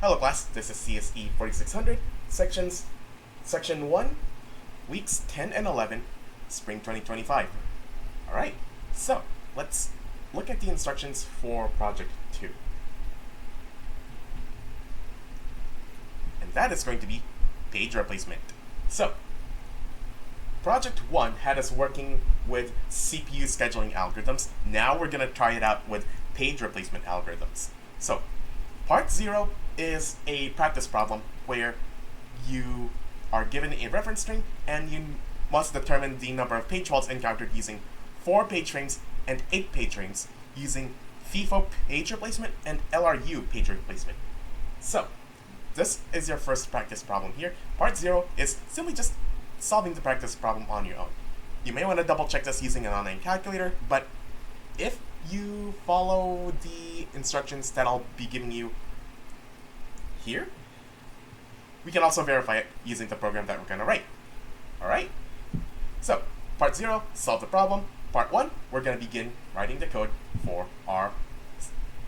Hello class, this is CSE-4600, Section 1, Weeks 10 and 11, Spring 2025. Alright, so let's look at the instructions for Project 2. And that is going to be page replacement. So, Project 1 had us working with CPU scheduling algorithms. Now we're going to try it out with page replacement algorithms. So, Part 0 is a practice problem where you are given a reference string and you must determine the number of page faults encountered using 4 page frames and 8 page frames using FIFO page replacement and LRU page replacement. So, this is your first practice problem here. Part 0 is simply just solving the practice problem on your own. You may want to double check this using an online calculator, but if you follow the instructions that I'll be giving you here, we can also verify it using the program that we're going to write. Alright? So, part 0, solve the problem. Part 1, we're going to begin writing the code for our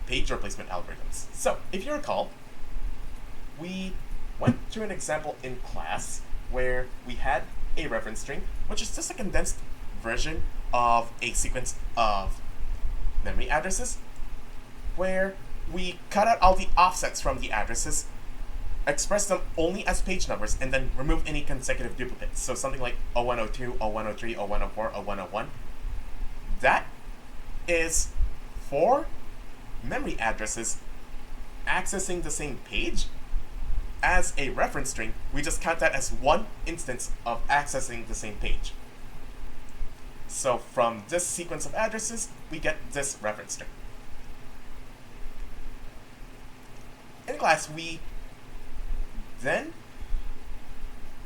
page replacement algorithms. So, if you recall, we went through an example in class where we had a reference string, which is just a condensed version of a sequence of memory addresses, where we cut out all the offsets from the addresses, express them only as page numbers, and then remove any consecutive duplicates. So something like 0102, 0103, 0104, 0101. That is 4 memory addresses accessing the same page. As a reference string, we just count that as one instance of accessing the same page. So from this sequence of addresses, we get this reference string. In class, we then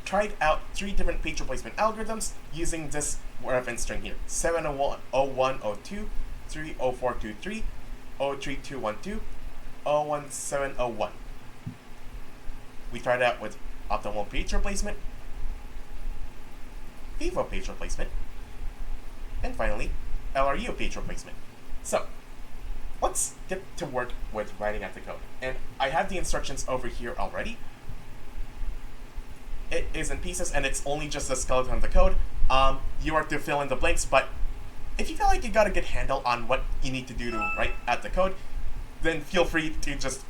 tried out 3 different page replacement algorithms using this reference string here: 701, 0102, 30423, 03212, 01701. We tried out with optimal page replacement, FIFO page replacement, and finally, LRU page replacement. So, let's get to work with writing out the code. And I have the instructions over here already. It is in pieces and it's only just the skeleton of the code. You are to fill in the blanks, but if you feel like you got a good handle on what you need to do to write out the code, then feel free to just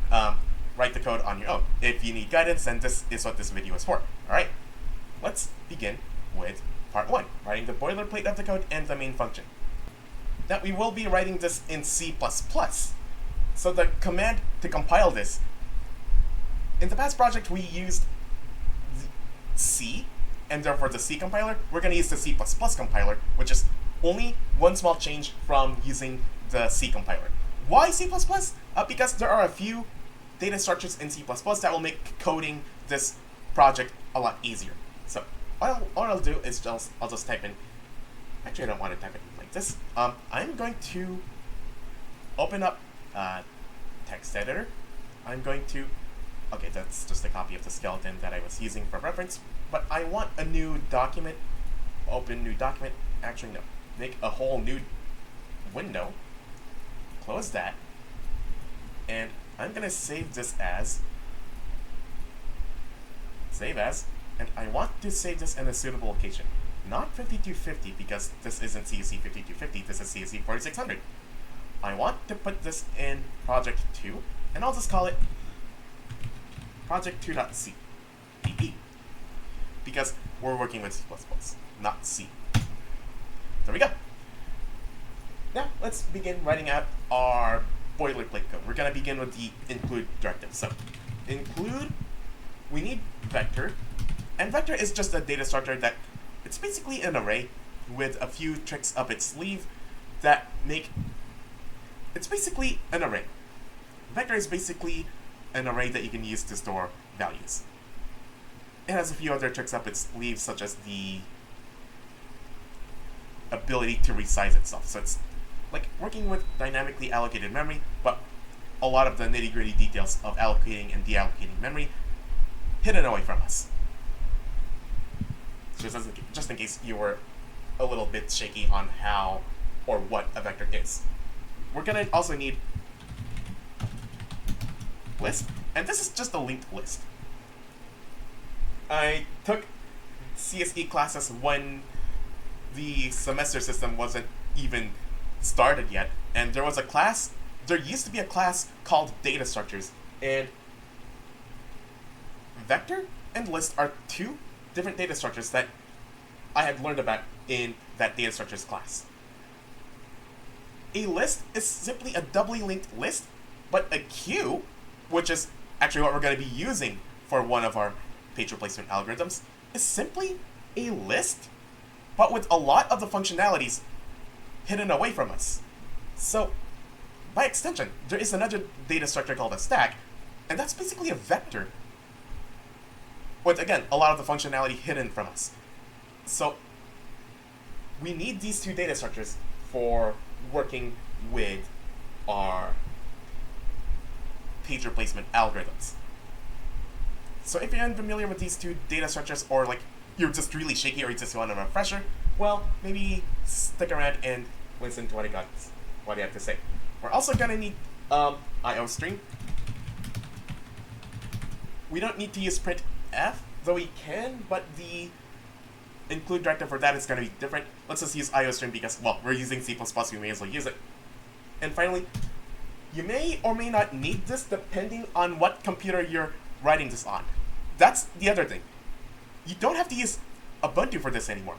write the code on your own. If you need guidance, then this is what this video is for. Alright, let's begin with part 1, writing the boilerplate of the code and the main function. Now we will be writing this in C++. So the command to compile this, in the past project we used C, and therefore the C compiler. We're going to use the C++ compiler, which is only one small change from using the C compiler. Why C++? Because there are a few data structures in C++ that will make coding this project a lot easier. So what I'll do is I'll just type in, actually I don't want to type it like this. I'm going to open up text editor. I'm going to, okay, that's just a copy of the skeleton that I was using for reference, but I want a new document, open new document, actually no, make a whole new window, close that, and I'm going to save this as, and I want to save this in a suitable location. Not 5250 because this isn't CSE-5250, this is CSE-4600. I want to put this in Project 2, and I'll just call it Project2.c, because we're working with C++, not C. There we go. Now, let's begin writing out our boilerplate code. We're going to begin with the include directive. So, include, we need vector, and vector is just a data structure that, it's basically an array with a few tricks up its sleeve that make, it's basically an array. Vector is basically an array that you can use to store values. It has a few other tricks up its sleeve, such as the ability to resize itself. So it's like working with dynamically allocated memory, but a lot of the nitty-gritty details of allocating and deallocating memory hidden away from us. So just in case you were a little bit shaky on how or what a vector is. We're going to also need list, and this is just a linked list. I took CSE classes when the semester system wasn't even started yet, and there used to be a class called data structures, and vector and list are two different data structures that I had learned about in that data structures class. A list is simply a doubly linked list, but a queue, which is actually what we're going to be using for one of our page replacement algorithms, is simply a list, but with a lot of the functionalities hidden away from us. So, by extension, there is another data structure called a stack, and that's basically a vector, with, again, a lot of the functionality hidden from us. So, we need these two data structures for working with our page replacement algorithms. So if you're unfamiliar with these two data structures, or like you're just really shaky or you just want a refresher, well, maybe stick around and listen to what I have to say. We're also gonna need IO string. We don't need to use printf, though we can, but the include directive for that is going to be different. Let's just use IO string because, well, we're using C++, we may as well use it. And finally, you may or may not need this depending on what computer you're writing this on. That's the other thing. You don't have to use Ubuntu for this anymore.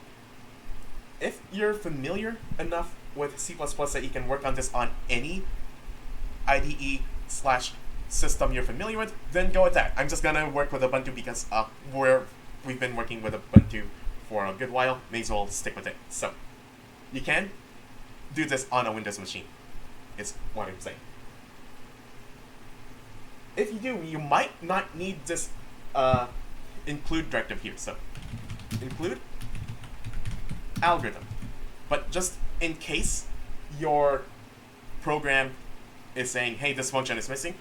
If you're familiar enough with C++ that you can work on this on any IDE/system you're familiar with, then go with that. I'm just going to work with Ubuntu because we've been working with Ubuntu for a good while, may as well stick with it. So, you can do this on a Windows machine, is what I'm saying. If you do, you might not need this include directive here. So, include algorithm. But just in case your program is saying, hey, this function is missing,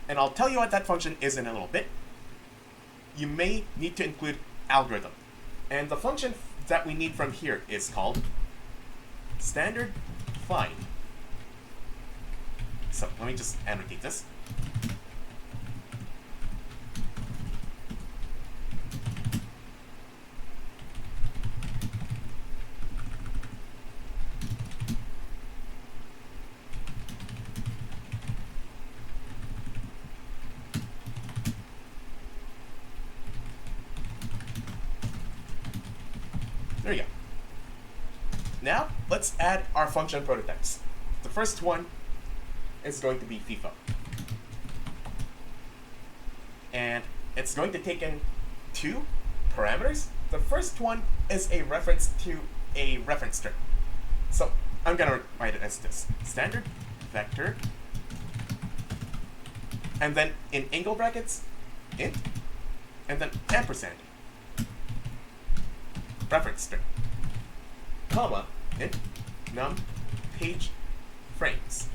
and I'll tell you what that function is in a little bit, you may need to include algorithm. And the function that we need from here is called standard find. So let me just annotate this. There you go. Now, let's add our function prototypes. The first one is going to be FIFO. And it's going to take in two parameters. The first one is a reference to a reference string. So I'm going to write it as this. Standard vector. And then in angle brackets, int, and then ampersand. Reference string, comma, int, num, page, frames.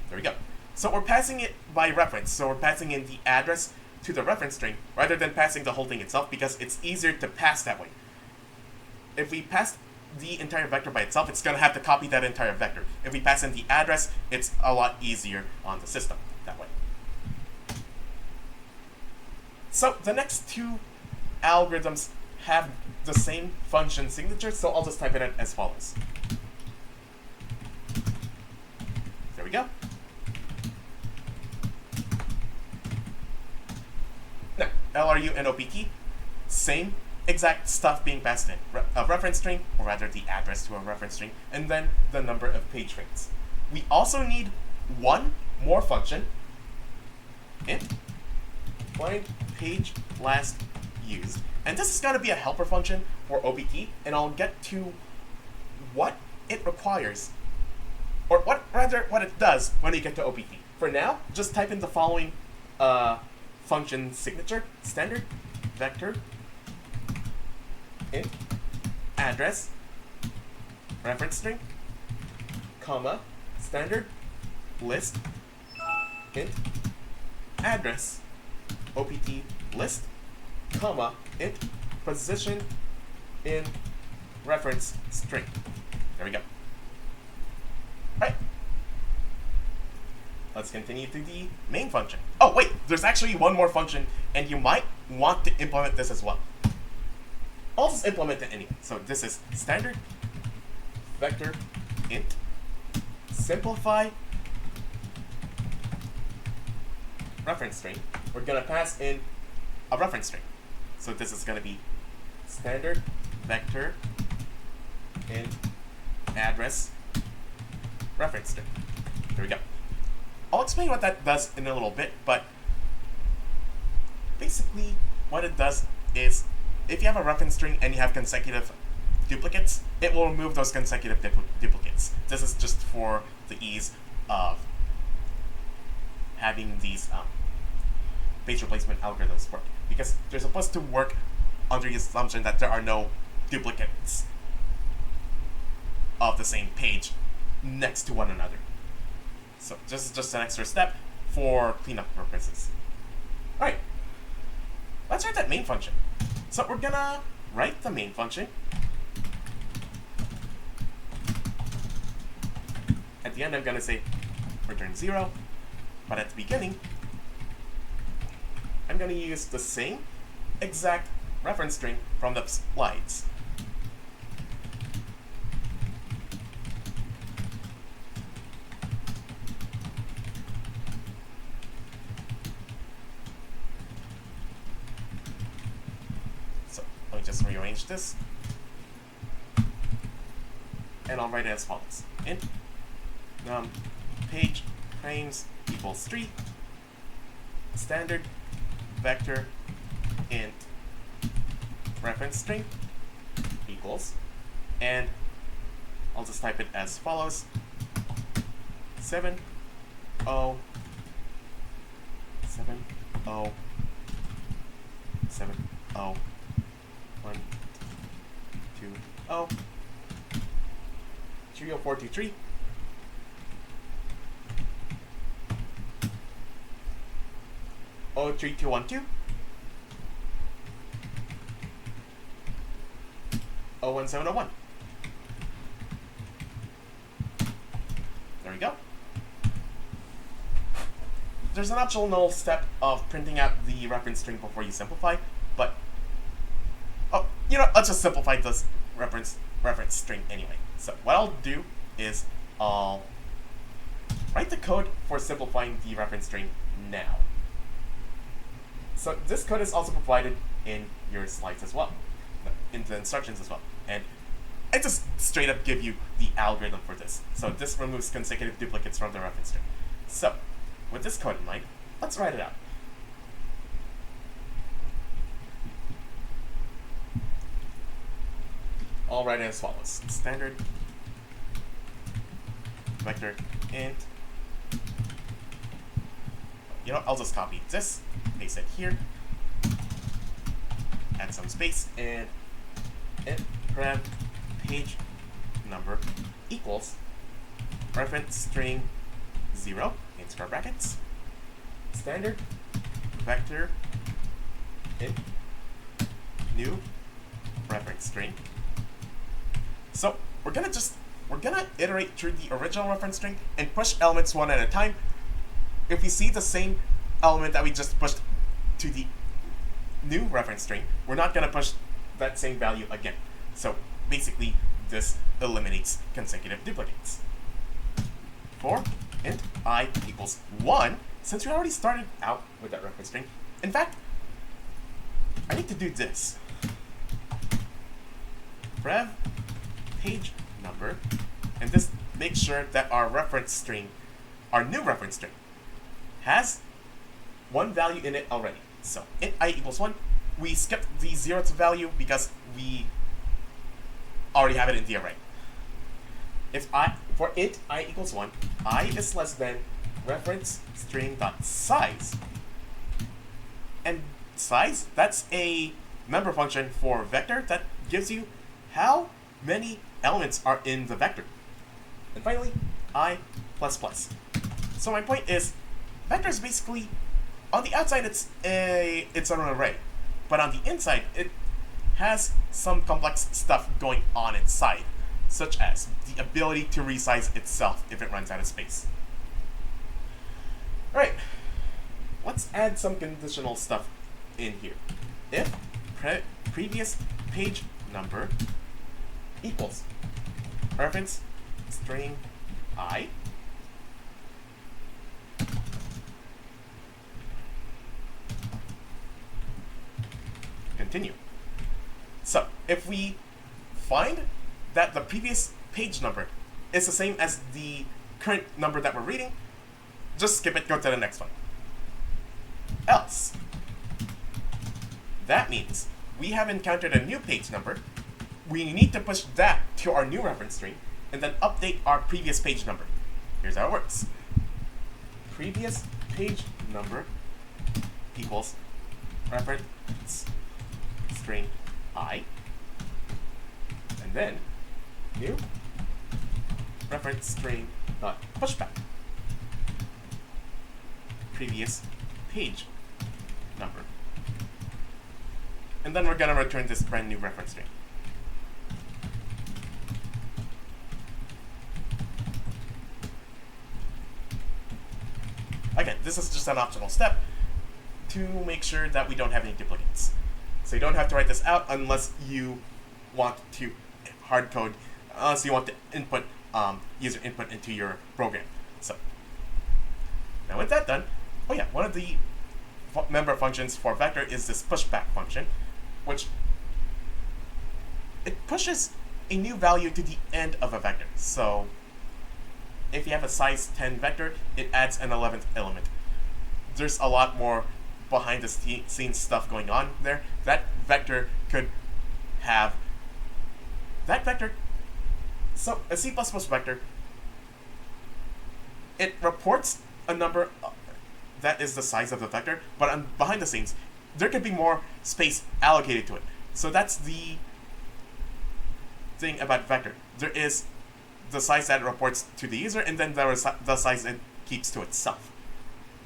There we go. So we're passing it by reference. So we're passing in the address to the reference string rather than passing the whole thing itself because it's easier to pass that way. If we pass the entire vector by itself, it's going to have to copy that entire vector. If we pass in the address, it's a lot easier on the system that way. So the next two algorithms have the same function signature, so I'll just type it in as follows. There we go. Now, LRU and OPT, same exact stuff being passed in. A reference string, or rather the address to a reference string, and then the number of page frames. We also need one more function, int, find page last used. And this is going to be a helper function for OPT, and I'll get to what it requires, or what it does when you get to OPT. For now, just type in the following function signature, standard vector int address reference string, comma, standard list int address OPT list, comma, int position in reference string. There we go. Right. let's continue to the main function. Oh wait, there's actually one more function, and you might want to implement this as well. I'll just implement it anyway. So this is standard vector int simplify reference string. We're gonna pass in a reference string. So this is gonna be standard vector int address reference string. There we go. I'll explain what that does in a little bit, but basically what it does is if you have a reference string and you have consecutive duplicates, it will remove those consecutive duplicates. This is just for the ease of having these page replacement algorithms work, because they're supposed to work under the assumption that there are no duplicates of the same page next to one another. So this is just an extra step for cleanup purposes. Alright, let's write that main function. So we're gonna write the main function. At the end, I'm gonna say return 0, but at the beginning, I'm gonna use the same exact reference string from the slides. So let me just rearrange this, and I'll write it as follows: int num page frames equals 3 standard vector int reference string equals, and I'll just type it as follows: 7 0 7 0 7 0 1 2 0 3 0 4 2 3 03212 01701. There we go. There's an optional step of printing out the reference string before you simplify, but let's just simplify this reference string anyway. So what I'll do is I'll write the code for simplifying the reference string now. So this code is also provided in your slides as well, in the instructions as well. And I just straight up give you the algorithm for this. So this removes consecutive duplicates from the reference string. So with this code in mind, let's write it out. I'll write it as follows: standard vector int. I'll just copy this, paste it here, add some space, and int grab page number equals reference string 0 in square brackets, standard vector int new reference string. So we're gonna iterate through the original reference string and push elements one at a time. If we see the same element that we just pushed to the new reference string, we're not going to push that same value again. So basically, this eliminates consecutive duplicates. For int I equals 1, since we already started out with that reference string, in fact, I need to do this. Rev page number, and this makes sure that our reference string, our new reference string, has one value in it already. So int I equals 1. We skipped the 0th value because we already have it in the array. For int I equals 1, I is less than reference string dot size. And size, that's a member function for vector that gives you how many elements are in the vector. And finally, I plus plus. So my point is, vector is basically, on the outside it's an array, but on the inside it has some complex stuff going on inside, such as the ability to resize itself if it runs out of space. Alright, let's add some conditional stuff in here. If previous page number equals reference string I, continue. So if we find that the previous page number is the same as the current number that we're reading, just skip it, go to the next one. Else, that means we have encountered a new page number. We need to push that to our new reference string and then update our previous page number. Here's how it works. Previous page number equals reference string I, and then new reference string dot pushback previous page number, and then we're gonna return this brand new reference string. Again, this is just an optional step to make sure that we don't have any duplicates. So you don't have to write this out unless you want to hard code, unless you want to input user input into your program. So now with that done, oh yeah, one of the member functions for vector is this pushback function, which it pushes a new value to the end of a vector. So if you have a size 10 vector, it adds an 11th element. There's a lot more behind the scenes stuff going on there. That vector could have so a C++ vector, it reports a number that is the size of the vector, but behind the scenes there could be more space allocated to it. So that's the thing about vector. There is the size that it reports to the user, and then there is the size it keeps to itself.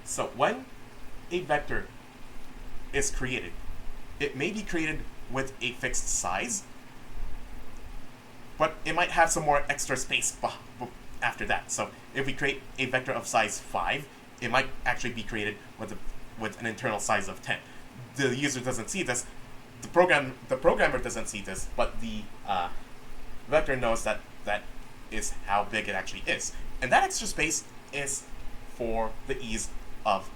So when a vector is created, it may be created with a fixed size, but it might have some more extra space after that. So if we create a vector of size 5, it might actually be created with an internal size of 10. The user doesn't see this, the programmer doesn't see this, but the vector knows that that is how big it actually is. And that extra space is for the ease of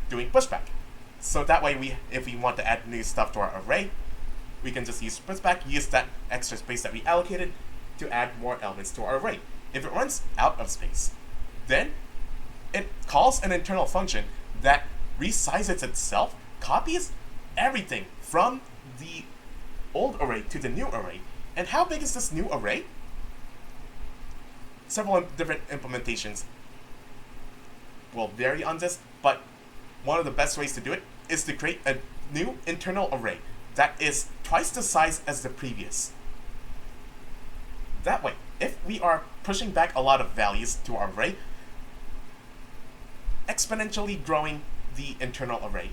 doing pushback. So that way, if we want to add new stuff to our array, we can just use pushback, use that extra space that we allocated to add more elements to our array. If it runs out of space, then it calls an internal function that resizes itself, copies everything from the old array to the new array. And how big is this new array? Several different implementations will vary on this, but one of the best ways to do it is to create a new internal array that is twice the size as the previous. That way, if we are pushing back a lot of values to our array, exponentially growing the internal array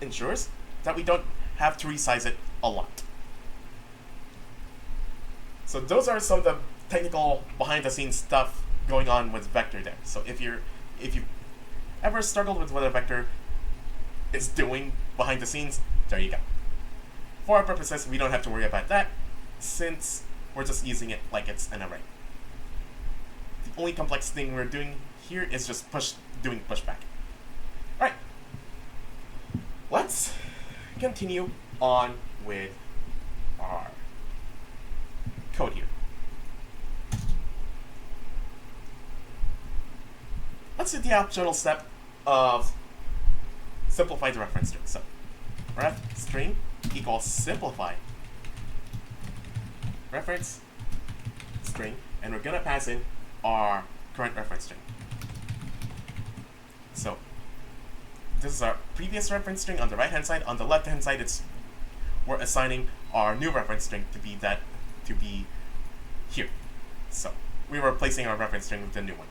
ensures that we don't have to resize it a lot. So those are some of the technical behind-the-scenes stuff going on with vector there. So if you ever struggled with what a vector is doing behind the scenes, there you go. For our purposes, we don't have to worry about that, since we're just using it like it's an array. The only complex thing we're doing here is just doing pushback. Alright, let's continue on with our code here. Let's do the optional step of simplify the reference string. So ref string equals simplify reference string, and we're gonna pass in our current reference string. So this is our previous reference string on the right hand side. On the left hand side, we're assigning our new reference string to be here. So we're replacing our reference string with the new one.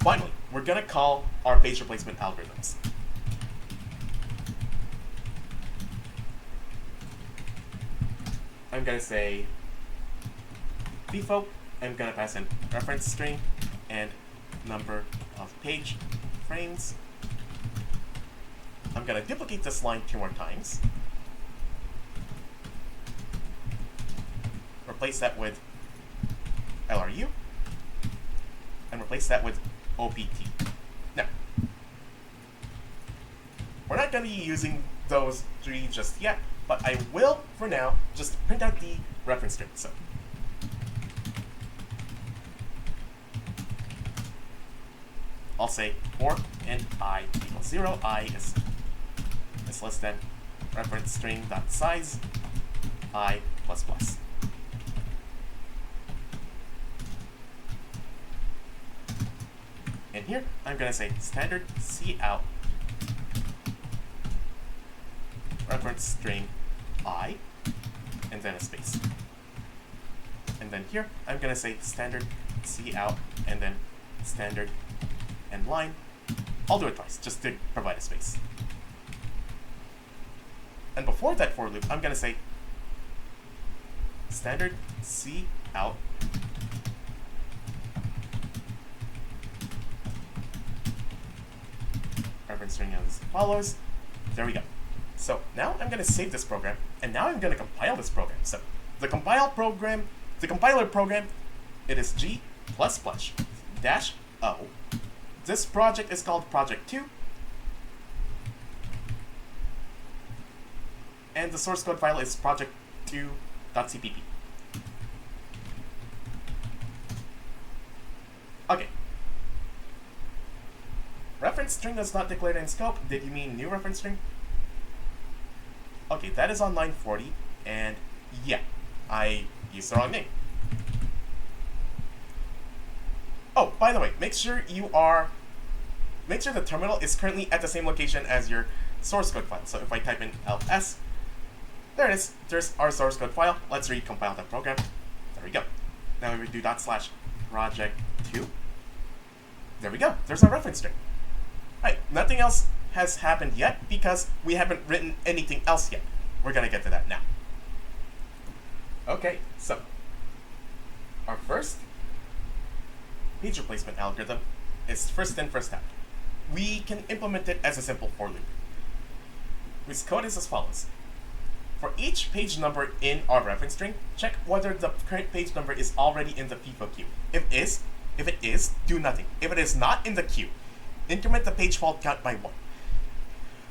Finally, we're gonna call our page replacement algorithms. I'm gonna say default. I'm gonna pass in reference string and number of page frames. I'm going to duplicate this line 2 more times. Replace that with LRU. And replace that with OPT. Now, we're not going to be using those 3 just yet, but I will, for now, just print out the reference string. So, I'll say for int I equals 0, I is less than reference string dot size I plus plus. And here, I'm going to say standard cout reference string I, and then a space. And then here, I'm going to say standard cout, and then standard and line. I'll do it twice, just to provide a space. And before that for loop, I'm going to say standard cout reference string as follows. There we go. So now I'm going to save this program, and now I'm going to compile this program. So the compiler program, it is G++-O. This project is called Project 2. And the source code file is project2.cpp. Okay. Reference string is not declared in scope. Did you mean new reference string? Okay, that is on line 40, and yeah, I used the wrong name. Oh, by the way, make sure the terminal is currently at the same location as your source code file. So if I type in ls, there it is. There's our source code file. Let's recompile that program. There we go. Now we do ./project2. There we go. There's our reference string. Right, nothing else has happened yet because we haven't written anything else yet. We're going to get to that now. Okay, so our first page replacement algorithm is first in, first out. We can implement it as a simple for loop. Whose code is as follows. For each page number in our reference string, check whether the current page number is already in the FIFO queue. If it is, do nothing. If it is not in the queue, increment the page fault count by 1.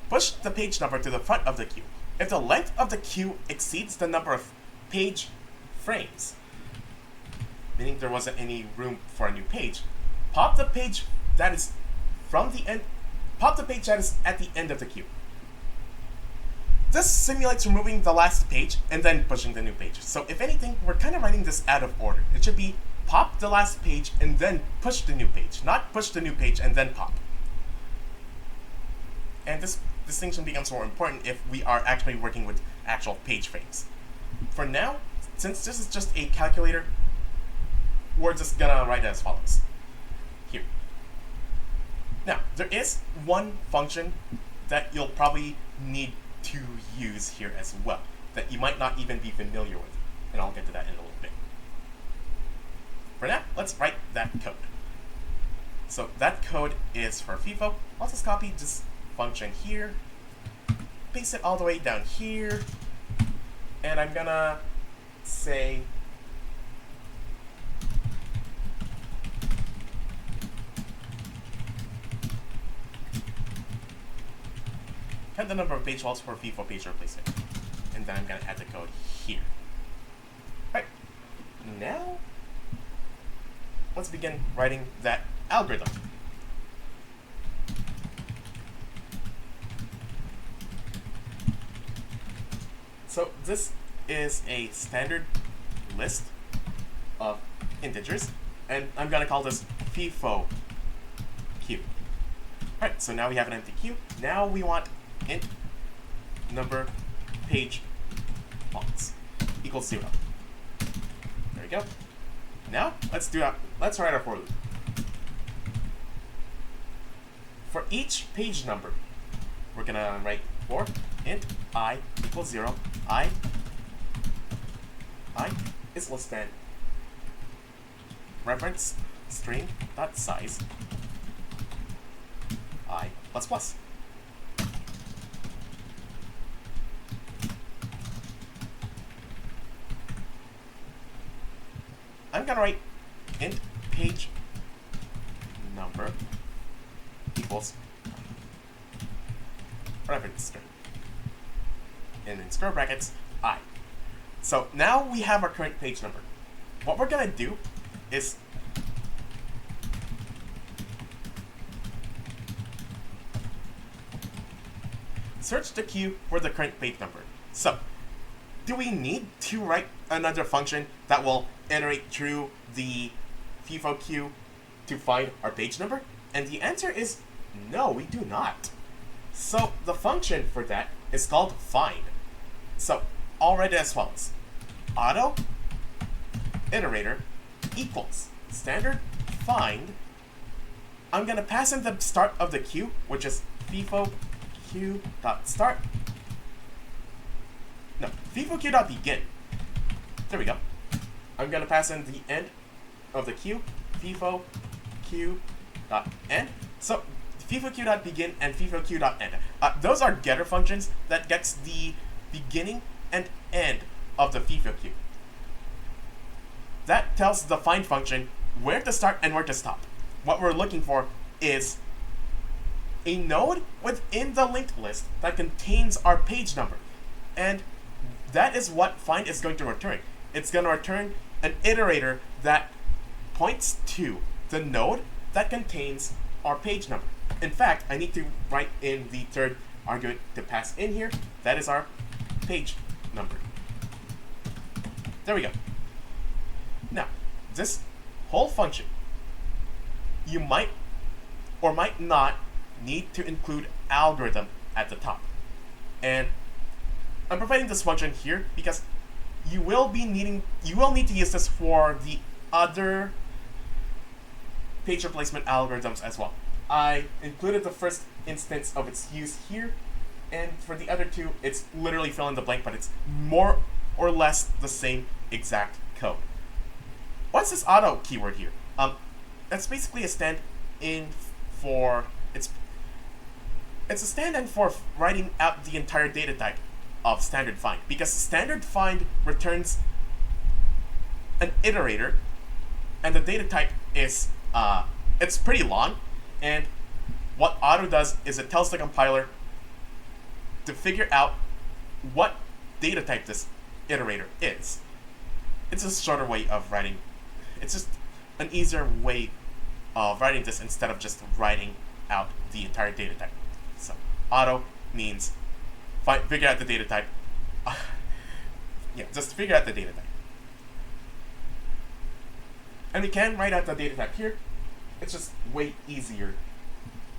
Push the page number to the front of the queue. If the length of the queue exceeds the number of page frames, meaning there wasn't any room for a new page, pop the page that is at the end of the queue. This simulates removing the last page and then pushing the new page. So if anything, we're kind of writing this out of order. It should be pop the last page and then push the new page, not push the new page and then pop. And this distinction becomes more important if we are actually working with actual page frames. For now, since this is just a calculator, we're just gonna write it as follows. Here. Now, there is one function that you'll probably need to use here as well, that you might not even be familiar with, and I'll get to that in a little bit. For now, let's write that code. So that code is for FIFO. I'll just copy this function here, paste it all the way down here, and I'm gonna say count the number of page faults for FIFO page replacement. And then I'm going to add the code here. Right. Now, let's begin writing that algorithm. So this is a standard list of integers, and I'm going to call this FIFO queue. Alright, so now we have an empty queue. Now we want int number page faults equals 0. There we go. Now let's write our for loop. For each page number, we're gonna write for int I equals 0. I is less than reference string dot size plus plus. I'm gonna write int page number equals whatever it's string, and in square brackets I. So now we have our current page number. What we're gonna do is search the queue for the current page number. So, do we need to write another function that will iterate through the FIFO queue to find our page number? And the answer is no, we do not. So the function for that is called find. So I'll write it as follows. Auto iterator equals standard find. I'm gonna pass in the start of the queue, which is FIFO queue.start. No, FIFO queue.begin. There we go. I'm gonna pass in the end of the queue, FIFO queue.end. So FIFO queue.begin and FIFO queue.end. Those are getter functions that gets the beginning and end of the FIFO queue. That tells the find function where to start and where to stop. What we're looking for is a node within the linked list that contains our page number. And that is what find is going to return. It's going to return an iterator that points to the node that contains our page number. In fact, I need to write in the third argument to pass in here. That is our page number. There we go. Now, this whole function, you might or might not need to include algorithm at the top. And I'm providing this function here because you will need to use this for the other page replacement algorithms as well. I included the first instance of its use here, and for the other two, it's literally fill in the blank, but it's more or less the same exact code. What's this auto keyword here? That's basically a stand-in for it's a stand-in for writing out the entire data type of standard find, because standard find returns an iterator, and the data type is it's pretty long, and what auto does is it tells the compiler to figure out what data type this iterator is. It's a shorter way of writing. It's just an easier way of writing this instead of just writing out the entire data type. So auto means figure out the data type. Yeah, just figure out the data type. And we can write out the data type here. It's just way easier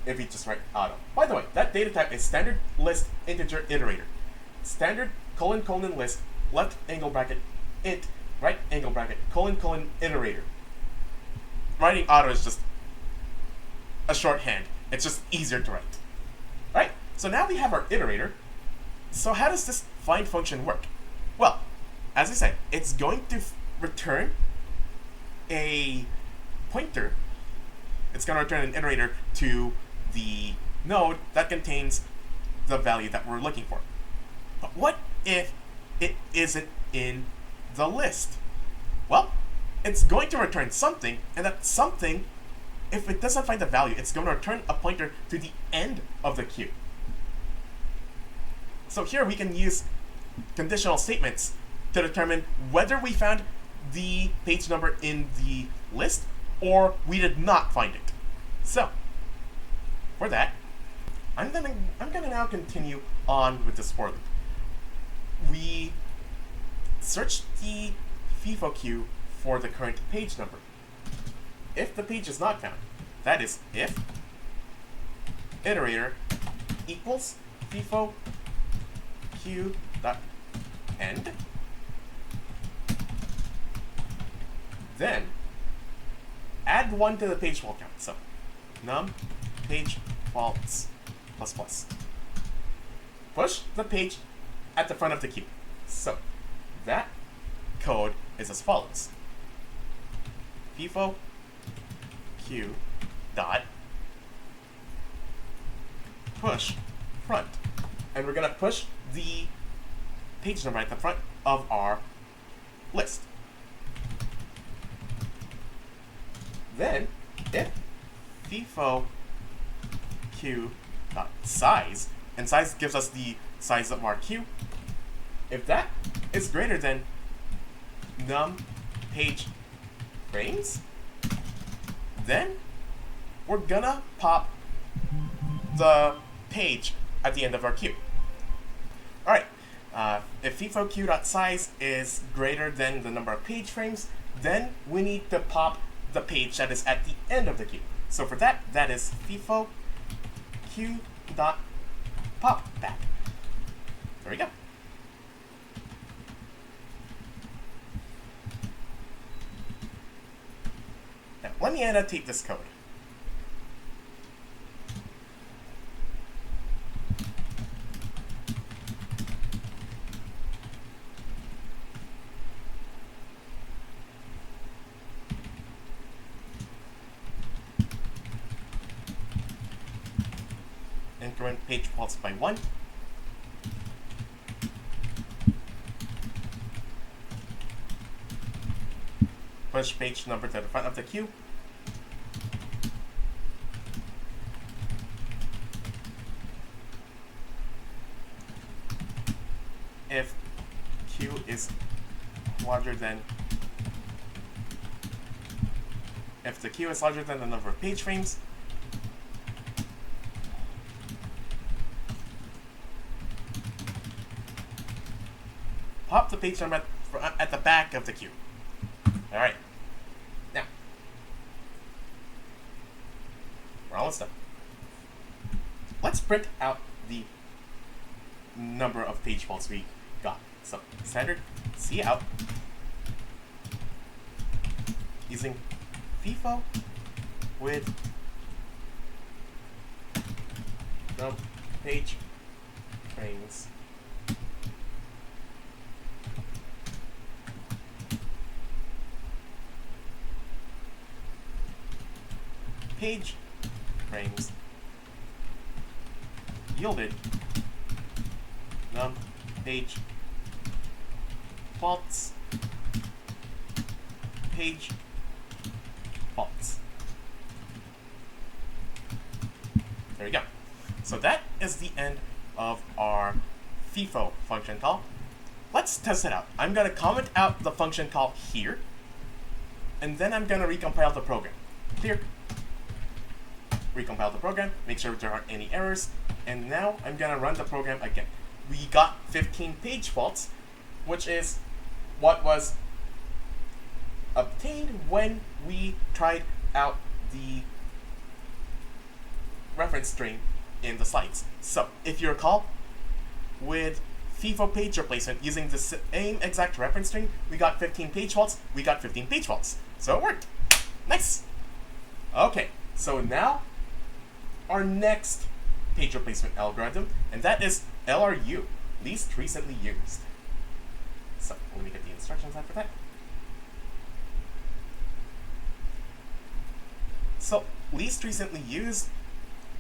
if we just write auto. By the way, that data type is standard list integer iterator. Standard : list, left angle bracket, int, right angle bracket, : iterator. Writing auto is just a shorthand. It's just easier to write. Right? So now we have our iterator. So how does this find function work? Well, as I said, it's going to return a pointer. It's going to return an iterator to the node that contains the value that we're looking for. But what if it isn't in the list? Well, it's going to return something, and that something, if it doesn't find the value, it's going to return a pointer to the end of the queue. So here we can use conditional statements to determine whether we found the page number in the list or we did not find it. So for that, I'm gonna now continue on with this for loop. We search the FIFO queue for the current page number. If the page is not found, that is if iterator equals FIFO queue.end, then add 1 to the page fault count. So num page faults ++. Push the page at the front of the queue. So that code is as follows. FIFO queue dot push front. And we're going to push the page number at the front of our list. Then, if FIFO Q.size, and size gives us the size of our queue, if that is greater than num page frames, then we're gonna pop the page at the end of our queue. Alright, if FIFO Q.size is greater than the number of page frames, then we need to pop the page that is at the end of the queue. So for that, that is FIFO Q.pop back. There we go. Now, let me annotate this code. Increment page faults by 1. Push page number to the front of the queue. If queue is larger than if the queue is larger than the number of page frames, pop the page number at the back of the queue. Alright. Now, we're almost done. Let's print out the number of page faults we got. So, standard cout using FIFO with num page frames. Page frames yielded num page faults page faults. There we go. So that is the end of our FIFO function call. Let's test it out. I'm going to comment out the function call here, and then I'm going to recompile the program. Clear. Recompile the program, make sure there aren't any errors, and now I'm gonna run the program again. We got 15 page faults, which is what was obtained when we tried out the reference string in the slides. So, if you recall, with FIFO page replacement using the same exact reference string, we got 15 page faults, we got 15 page faults. So it worked. Nice. Okay, so now our next page replacement algorithm, and that is LRU, least recently used. So let me get the instructions after that. So least recently used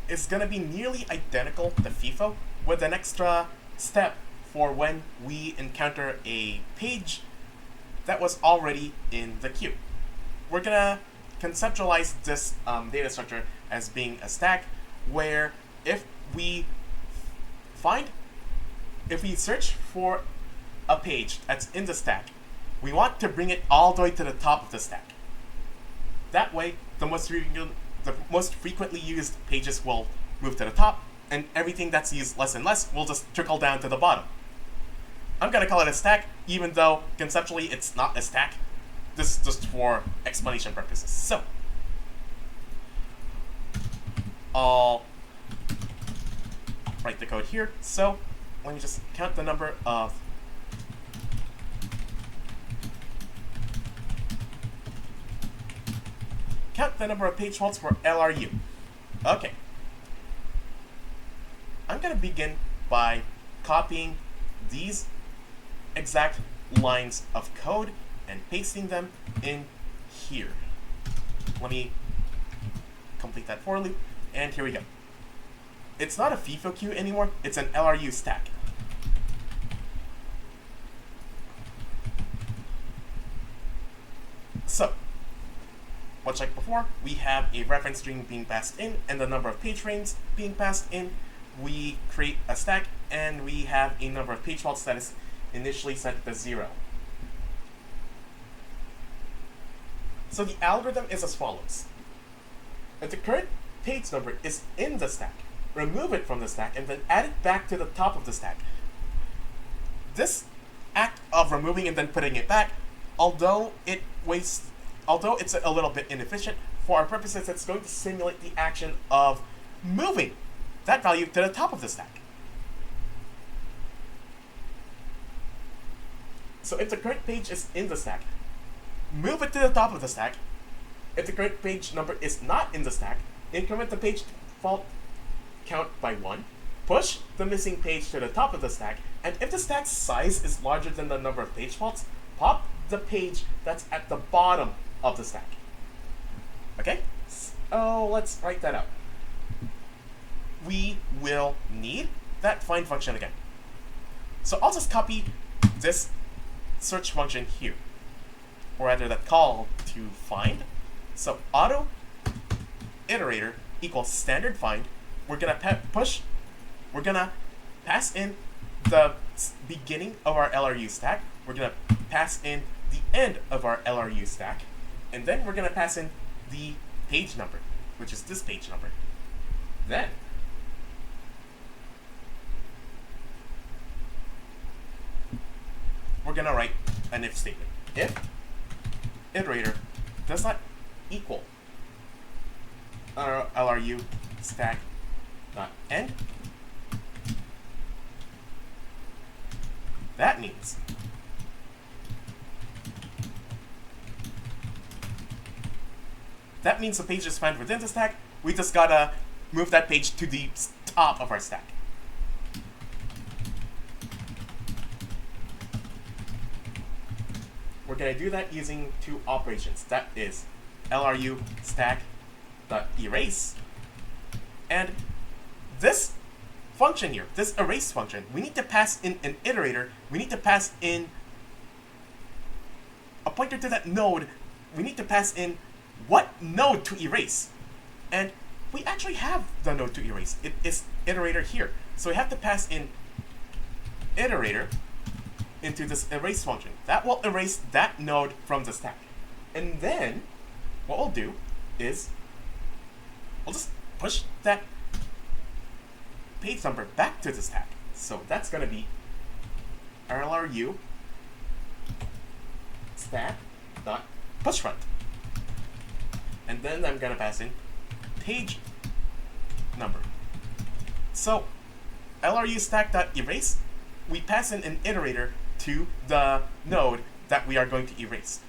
is going to be nearly identical to FIFO, with an extra step for when we encounter a page that was already in the queue. We're going to conceptualize this data structure as being a stack, where if we search for a page that's in the stack, we want to bring it all the way to the top of the stack. That way, the most frequently used pages will move to the top, and everything that's used less and less will just trickle down to the bottom. I'm going to call it a stack, even though conceptually it's not a stack. This is just for explanation purposes. So, I'll write the code here. So, let me just count the number of page faults for LRU. Okay. I'm going to begin by copying these exact lines of code and pasting them in here. Let me complete that for loop, and here we go. it's not a FIFO queue anymore, it's an LRU stack. So, much like before, we have a reference string being passed in and the number of page frames being passed in. We create a stack and we have a number of page faults that is initially set to 0. So the algorithm is as follows. If the current page number is in the stack, remove it from the stack and then add it back to the top of the stack. This act of removing and then putting it back, although it's a little bit inefficient, for our purposes it's going to simulate the action of moving that value to the top of the stack. So if the current page is in the stack, move it to the top of the stack. If the current page number is not in the stack, increment the page fault count by 1, push the missing page to the top of the stack, and if the stack size is larger than the number of page faults, pop the page that's at the bottom of the stack. Okay? So let's write that out. We will need that find function again. So I'll just copy this search function here, or rather that call to find. So auto iterator equals standard find. We're gonna we're gonna pass in the beginning of our LRU stack. We're gonna pass in the end of our LRU stack, and then we're gonna pass in the page number, which is this page number. Then we're gonna write an if statement. If iterator does not equal our LRU stack dot end, that means the page is found within the stack. We just gotta move that page to the top of our stack. We're gonna do that using two operations. That is LRU stack dot erase, and this function here, this erase function, we need to pass in an iterator. We need to pass in a pointer to that node. We need to pass in what node to erase, and we actually have the node to erase. It is iterator here, so we have to pass in iterator into this erase function. That will erase that node from the stack. And then what we'll do is we'll just push that page number back to the stack. So that's going to be LRU stack dot push front. And then I'm going to pass in page number. So LRU stack dot erase, we pass in an iterator to the node that we are going to erase.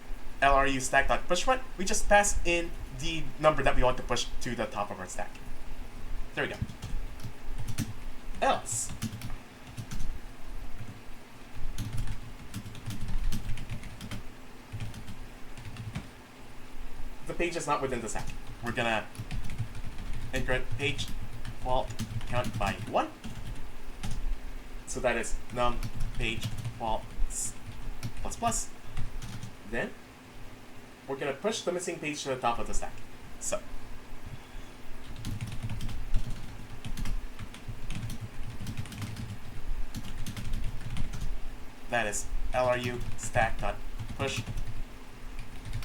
LRU stack dot push front, we just pass in the number that we want to push to the top of our stack. There we go. Else the page is not within the stack. We're gonna increment page fault count by 1. So that is num page faults plus plus. Then we're gonna push the missing page to the top of the stack. So that is LRU stack dot push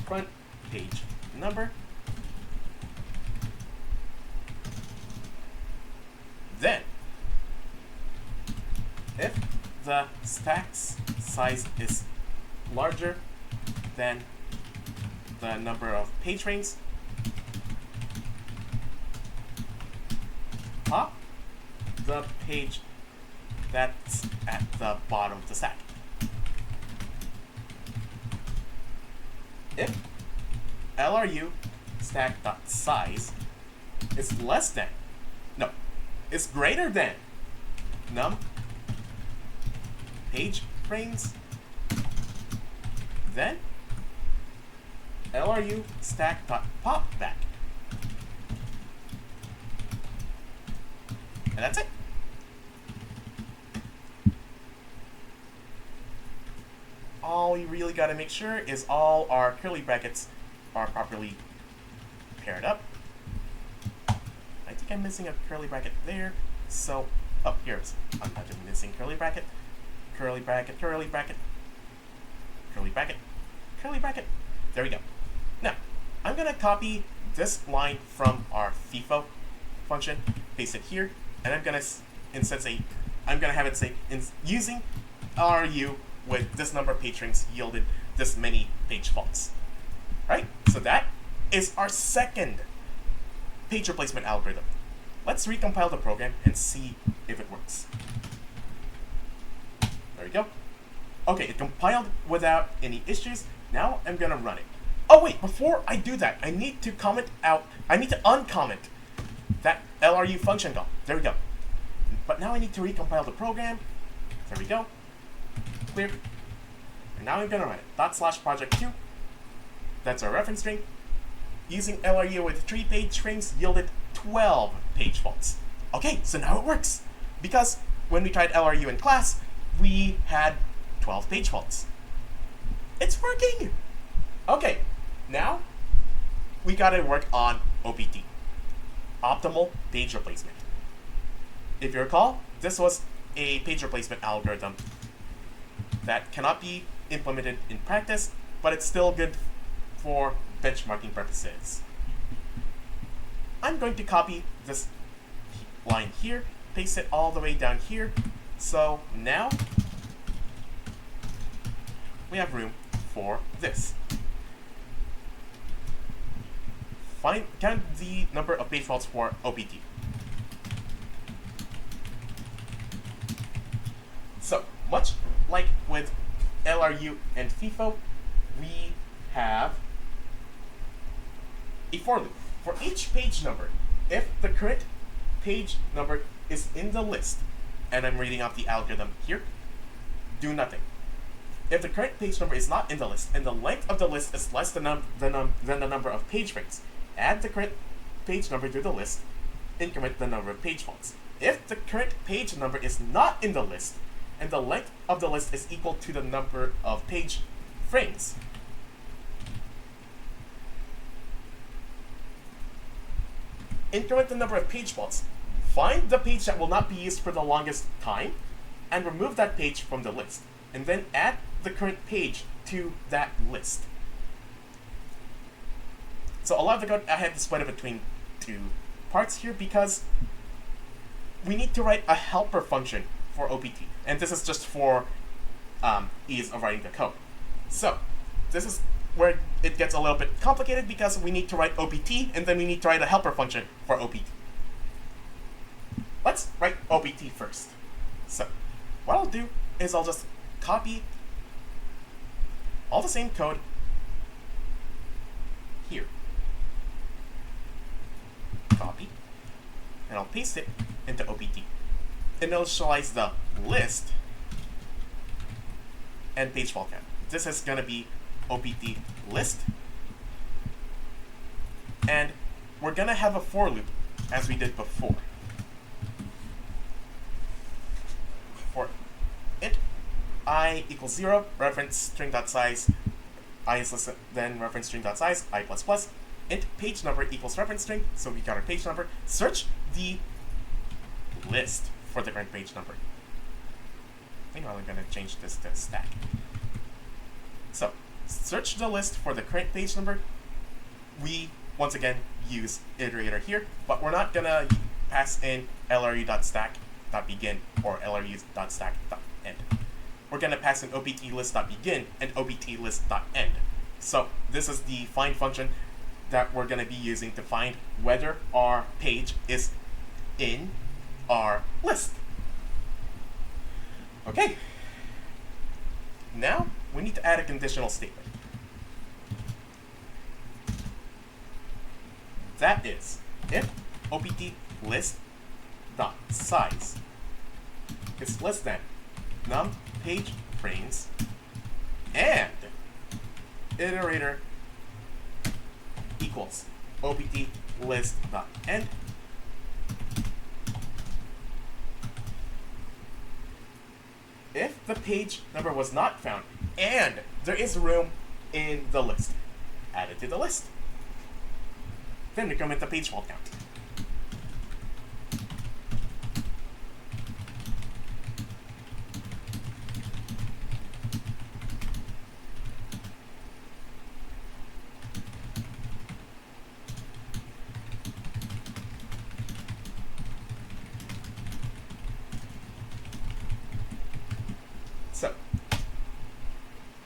front page number. Then if the stack's size is larger than the number of page frames, pop the page that's at the bottom of the stack. If LRU stack dot size is is greater than num page frames, then LRU stack dot pop back. And that's it. All we really got to make sure is all our curly brackets are properly paired up. I think I'm missing a curly bracket there. So, oh, here's, I'm not just missing curly bracket, curly bracket, curly bracket, curly bracket, curly bracket. There we go. Now, I'm going to copy this line from our FIFO function, paste it here, and I'm going to instead say, I'm going to have it say, using RU with this number of page strings yielded this many page faults. Right? So that is our second page replacement algorithm. Let's recompile the program and see if it works. There we go. Okay, it compiled without any issues. Now I'm gonna run it. Oh wait, before I do that, I need to uncomment that LRU function call. There we go. But now I need to recompile the program. There we go. Clear. And now I'm gonna run it. /project2. That's our reference string. Using LRU with 3 page strings yielded 12 page faults. Okay, so now it works. Because when we tried LRU in class, we had 12 page faults. It's working! Okay, now we gotta work on OPT. Optimal page replacement. If you recall, this was a page replacement algorithm that cannot be implemented in practice, but it's still good for benchmarking purposes. I'm going to copy this line here, paste it all the way down here. So now we have room for this. Count the number of page faults for OPT. So, much like with LRU and FIFO, we have a for loop. For each page number, if the current page number is in the list, and I'm reading off the algorithm here, do nothing. If the current page number is not in the list, and the length of the list is less than the number of page frames, add the current page number to the list, increment the number of page faults. If the current page number is not in the list, and the length of the list is equal to the number of page frames, increment the number of page faults. Find the page that will not be used for the longest time, and remove that page from the list, and then add the current page to that list. So a lot of the code, I had to split it between two parts here because we need to write a helper function for OPT, and this is just for ease of writing the code. So this is where it gets a little bit complicated because we need to write OPT and then we need to write a helper function for OPT. Let's write OPT first. So what I'll do is I'll just copy all the same code here. Copy. And I'll paste it into OPT. Initialize the list and page fault count. This is going to be OPT list. And we're going to have a for loop as we did before. For int I equals 0, reference string.size, I is less than reference string.size, I plus plus, int page number equals reference string, so we got our page number. Search the list for the current page number. Meanwhile, I'm going to change this to stack. So, search the list for the current page number. We, once again, use iterator here, but we're not going to pass in lru.stack.begin or lru.stack.end. We're going to pass in opt_list.begin and opt_list.end. So, this is the find function that we're going to be using to find whether our page is in our list. Okay. Now we need to add a conditional statement. That is, if opt list dot size is less than num page frames and iterator equals opt list dot end, if the page number was not found and there is room in the list, add it to the list. Then increment the page fault count. So,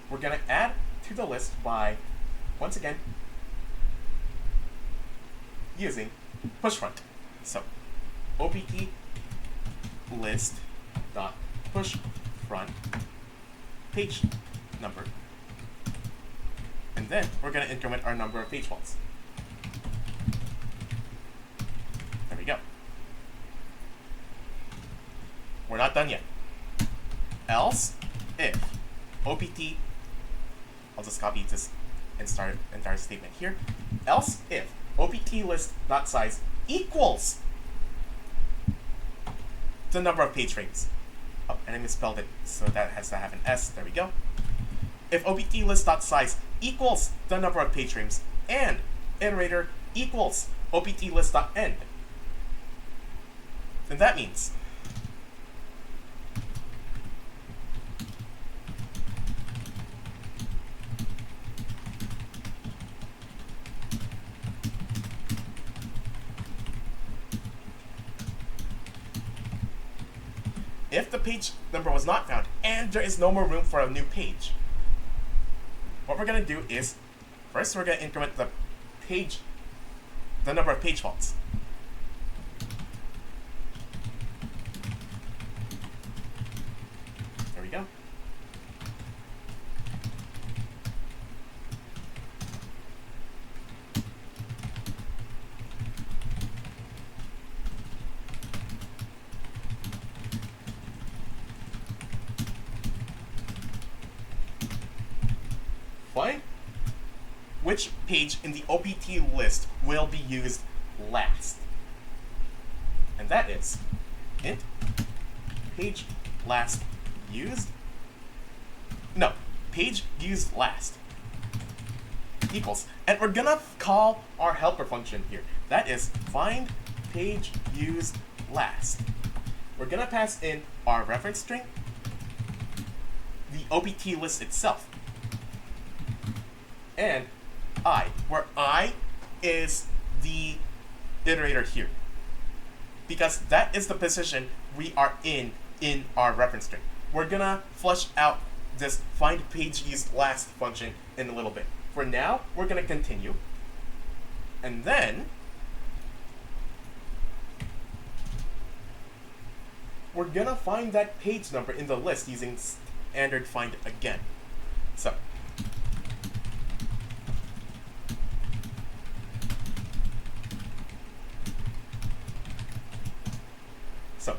we're going to add to the list by, once again, using push front. So, opt list dot push front page number, and then we're going to increment our number of page faults. There we go. We're not done yet. Else, if opt, I'll just copy this entire statement here. Else, if opt list dot size equals the number of page frames. Oh, and I misspelled it, so that has to have an S. There we go. If opt list dot size equals the number of page frames and iterator equals opt list dot end, then that means if the page number was not found and there is no more room for a new page, what we're going to do is, first we're going to increment the number of page faults. There we go. Find which page in the opt list will be used last. And that is int page last used. No, page used last equals. And we're gonna call our helper function here. That is find page used last. We're gonna pass in our reference string, the opt list itself, and I, where I is the iterator here, because that is the position we are in our reference string. We're gonna flush out this find page used last function in a little bit. For now, we're gonna continue, and then we're gonna find that page number in the list using standard find again. So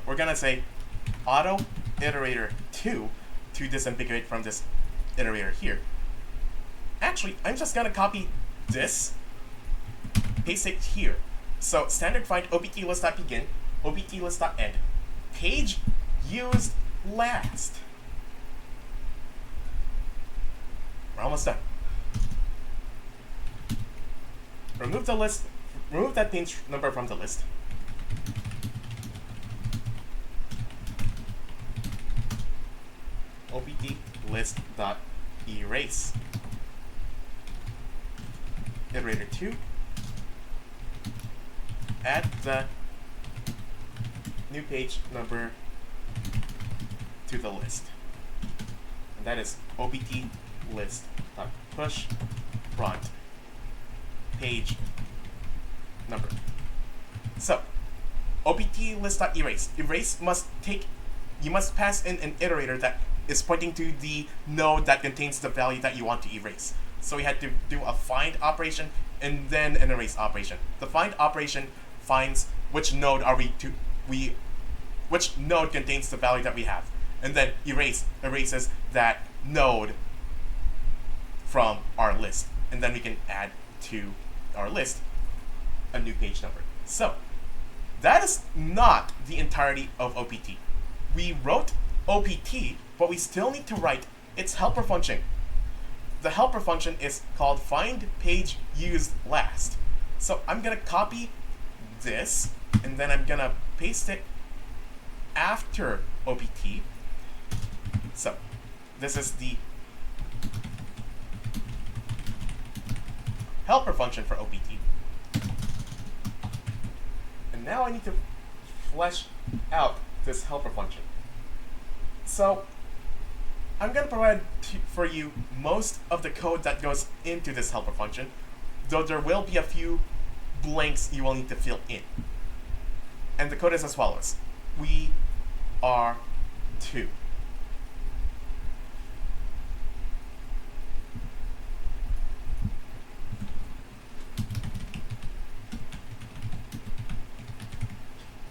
we're gonna say auto iterator 2 to disambiguate from this iterator here. Actually, I'm just gonna copy this, paste it here. So standard find opt list.begin, opt list.end, page used last. We're almost done. Remove that page number from the list. opt list.erase iterator 2, add the new page number to the list, and that is opt list.push front page number. So opt list.erase, you must pass in an iterator that is pointing to the node that contains the value that you want to erase. So we had to do a find operation and then an erase operation. The find operation finds which node which node contains the value that we have, and then erases that node from our list, and then we can add to our list a new page number. So that is not the entirety of OPT. We wrote OPT, but we still need to write its helper function. The helper function is called find page used last. So I'm gonna copy this, and then I'm gonna paste it after OPT. So this is the helper function for OPT. And now I need to flesh out this helper function. So I'm going to provide for you most of the code that goes into this helper function, though there will be a few blanks you will need to fill in. And the code is as follows. We are 2.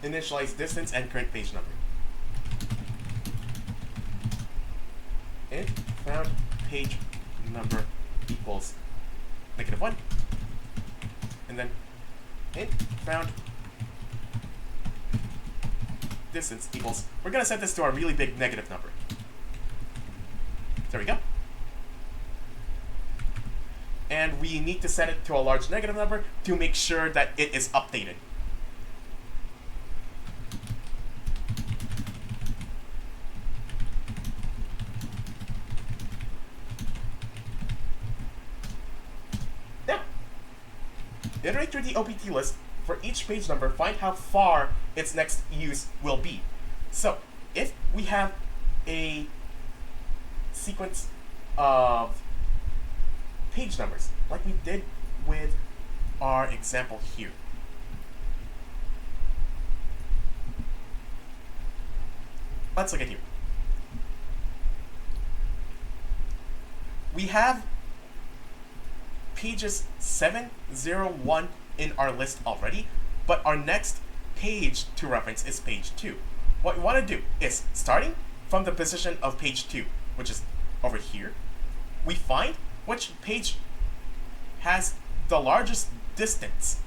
Initialize distance and current page number. Int found page number equals -1. And then int found distance equals, we're going to set this to a really big negative number. There we go. And we need to set it to a large negative number to make sure that it is updated. Now, iterate through the OPT list. For each page number, find how far its next use will be. So, if we have a sequence of page numbers, like we did with our example here, let's look at here. We have pages 701 in our list already, but our next page to reference is page 2. What we want to do is, starting from the position of page 2, which is over here, we find which page has the largest distance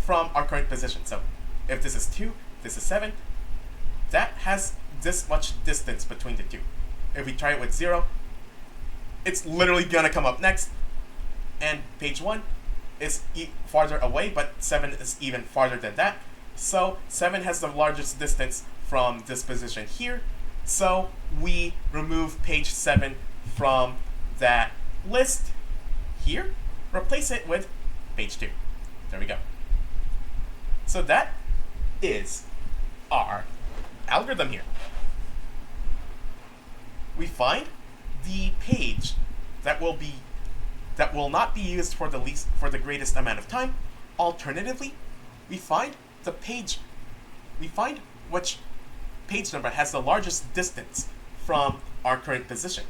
from our current position. So if this is 2, this is 7, that has this much distance between the two. If we try it with 0, it's literally gonna come up next, and page 1 is farther away, but 7 is even farther than that. So 7 has the largest distance from this position here. So we remove page 7 from that list here, replace it with page 2. There we go. So that is our algorithm here. We find the page that will not be used for the greatest amount of time. Alternatively, we find which page number has the largest distance from our current position.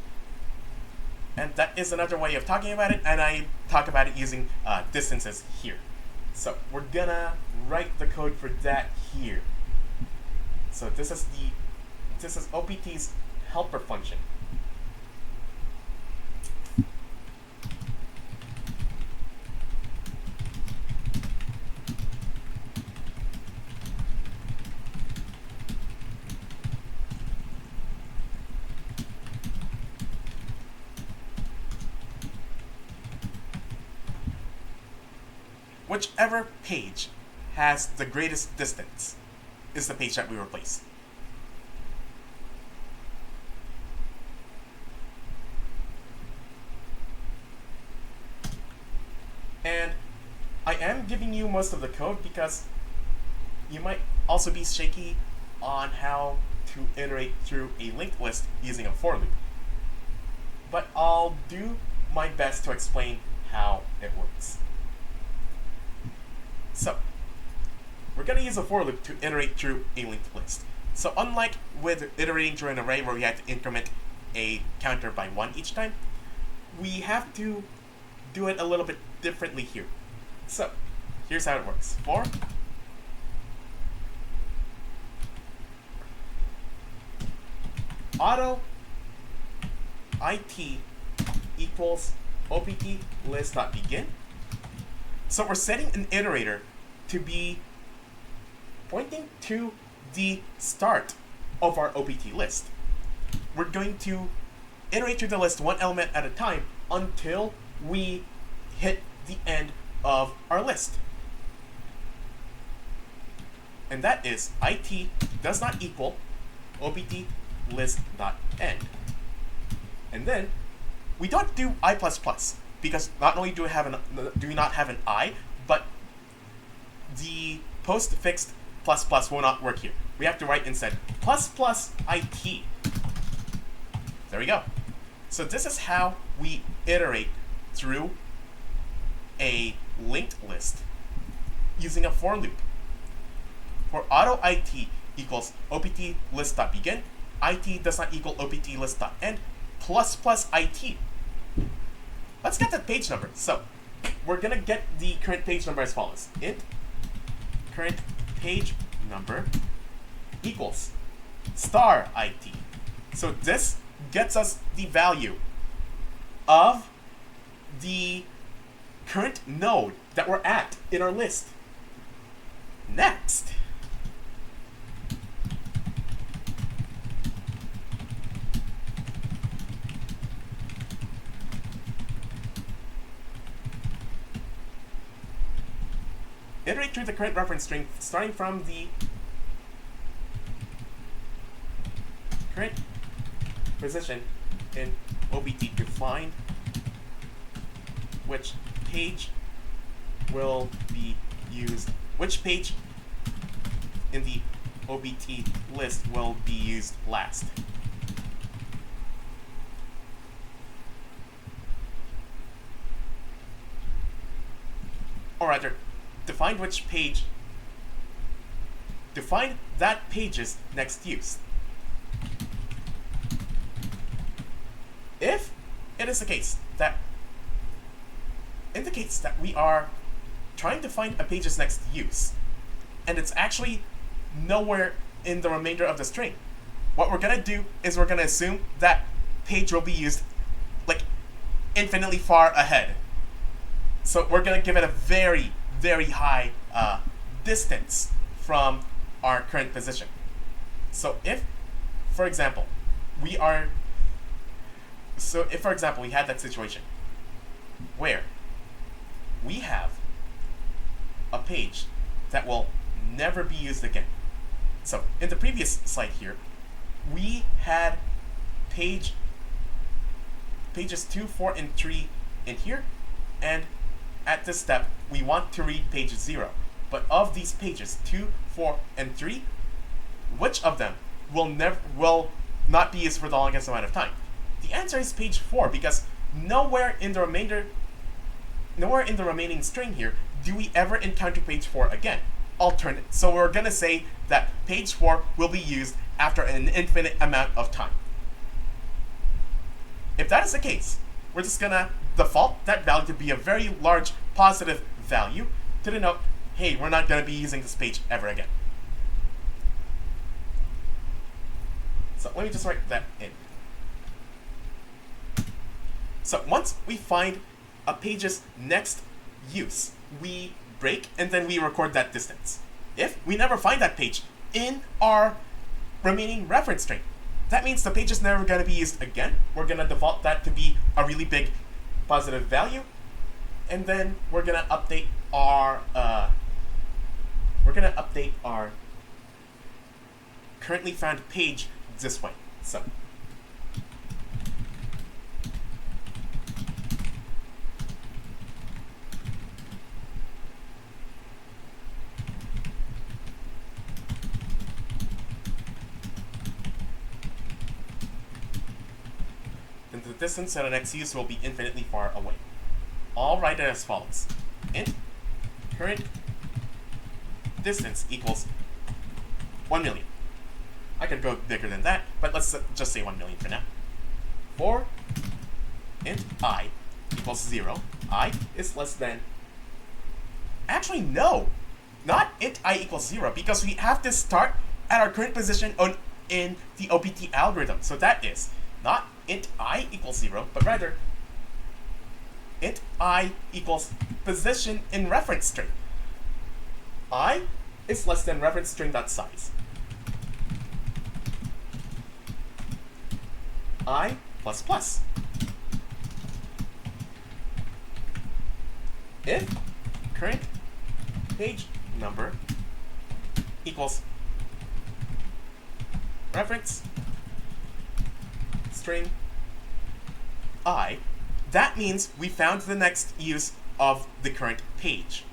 And that is another way of talking about it, and I talk about it using distances here. So we're gonna write the code for that here. So this is OPT's helper function. Whichever page has the greatest distance is the page that we replace. And I am giving you most of the code because you might also be shaky on how to iterate through a linked list using a for loop. But I'll do my best to explain how it works. So, we're going to use a for loop to iterate through a linked list. So unlike with iterating through an array where we have to increment a counter by 1 each time, we have to do it a little bit differently here. So, here's how it works. For auto it equals opt list.begin. So we're setting an iterator to be pointing to the start of our OPT list. we're going to iterate through the list one element at a time until we hit the end of our list. And that is it does not equal opt list.end. And then we don't do I++, because not only do we not have an I, but the postfixed ++ will not work here. We have to write instead ++it. There we go. So this is how we iterate through a linked list using a for loop. For auto it equals opt list.begin, it does not equal opt list.end, ++it. Let's get the page number. So we're gonna get the current page number as follows. Int current page number equals *it. So this gets us the value of the current node that we're at in our list. Next, iterate through the current reference string starting from the current position in opt to find which page will be used, which page in the opt list will be used last. Or rather, define which page, define that page's next use. If it is the case that indicates that we are trying to find a page's next use, and it's actually nowhere in the remainder of the string, what we're gonna do is we're gonna assume that page will be used like infinitely far ahead. So we're gonna give it a very, very high distance from our current position. So if, for example, we had that situation where we have a page that will never be used again. So in the previous slide here, we had pages 2, 4, and 3 in here, and at this step, we want to read page 0. But of these pages, 2, 4, and 3, which of them will not be used for the longest amount of time? The answer is page 4, because nowhere in the remaining string here do we ever encounter page 4 again. So we're gonna say that page 4 will be used after an infinite amount of time. If that is the case, we're just gonna default that value to be a very large positive value to denote, hey, we're not gonna be using this page ever again. So let me just write that in. So once we find a page's next use, we break and then we record that distance. If we never find that page in our remaining reference string, that means the page is never going to be used again. We're going to default that to be a really big positive value, and then we're going to update our currently found page this way. So then the distance at our next use will be infinitely far away. I'll write it as follows. Int current distance equals 1 million. I could go bigger than that, but let's just say 1 million for now. For int I equals 0, I is less than... Actually, no! Not int I equals 0, because we have to start at our current position in the OPT algorithm. So that is not int I equals 0, but rather int I equals position in reference string. I is less than reference string.size. I plus plus. If current page number equals reference string I, that means we found the next use of the current page.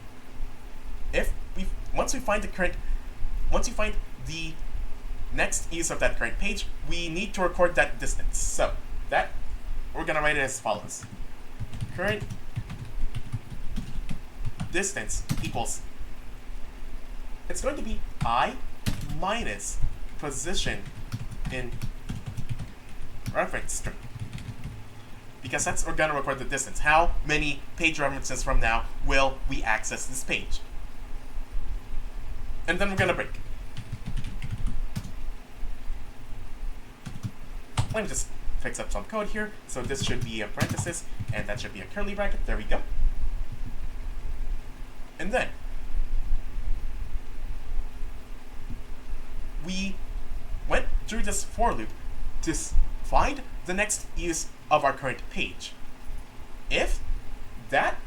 Once we find the next use of that current page, we need to record that distance. So that we're gonna write it as follows: current distance equals, it's going to be I minus position in reference string, because we're gonna record the distance. How many page references from now will we access this page? And then we're gonna break. Let me just fix up some code here. So this should be a parenthesis, and that should be a curly bracket. There we go. And then we went through this for loop to find the next use of our current page. If that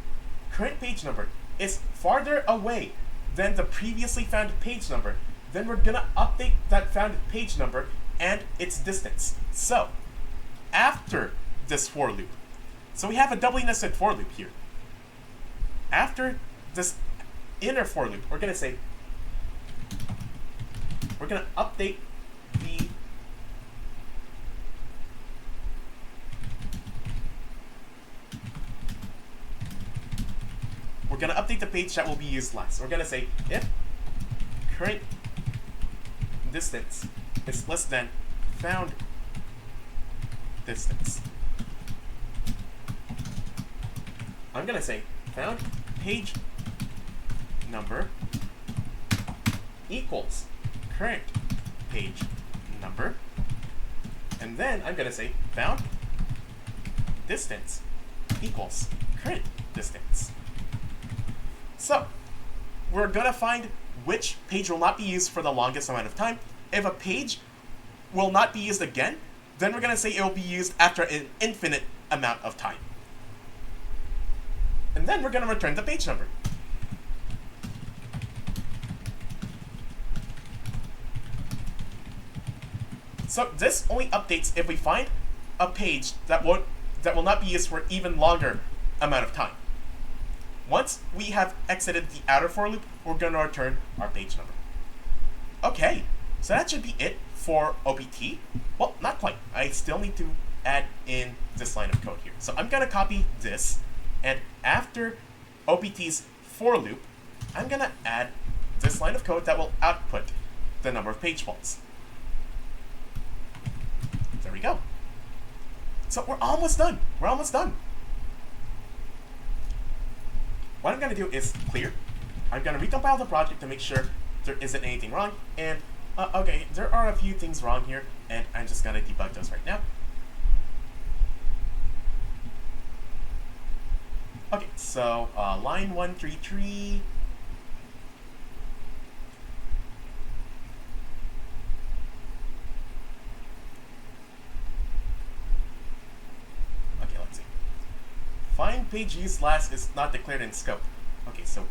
current page number is farther away than the previously found page number, then we're gonna update that found page number and its distance. So after this for loop, so we have a doubly nested for loop here. After this inner for loop, we're gonna update the page that will be used last. We're gonna say if current distance is less than found distance, I'm gonna say found page number equals current page number, and then I'm gonna say found distance equals current distance. So we're gonna find which page will not be used for the longest amount of time. If a page will not be used again, then we're gonna say it will be used after an infinite amount of time. And then we're gonna return the page number. So this only updates if we find a page that will not be used for even longer amount of time. Once we have exited the outer for loop, we're gonna return our page number. Okay, so that should be it for OPT. Well, not quite. I still need to add in this line of code here. So I'm gonna copy this, and after OPT's for loop, I'm gonna add this line of code that will output the number of page faults. There we go. So we're almost done. We're almost done. What I'm gonna do is clear. I'm gonna recompile the project to make sure there isn't anything wrong. And okay, there are a few things wrong here, and I'm just gonna debug those right now. Okay, so line 133. Okay, let's see. Find page used last is not declared in scope. Okay, so.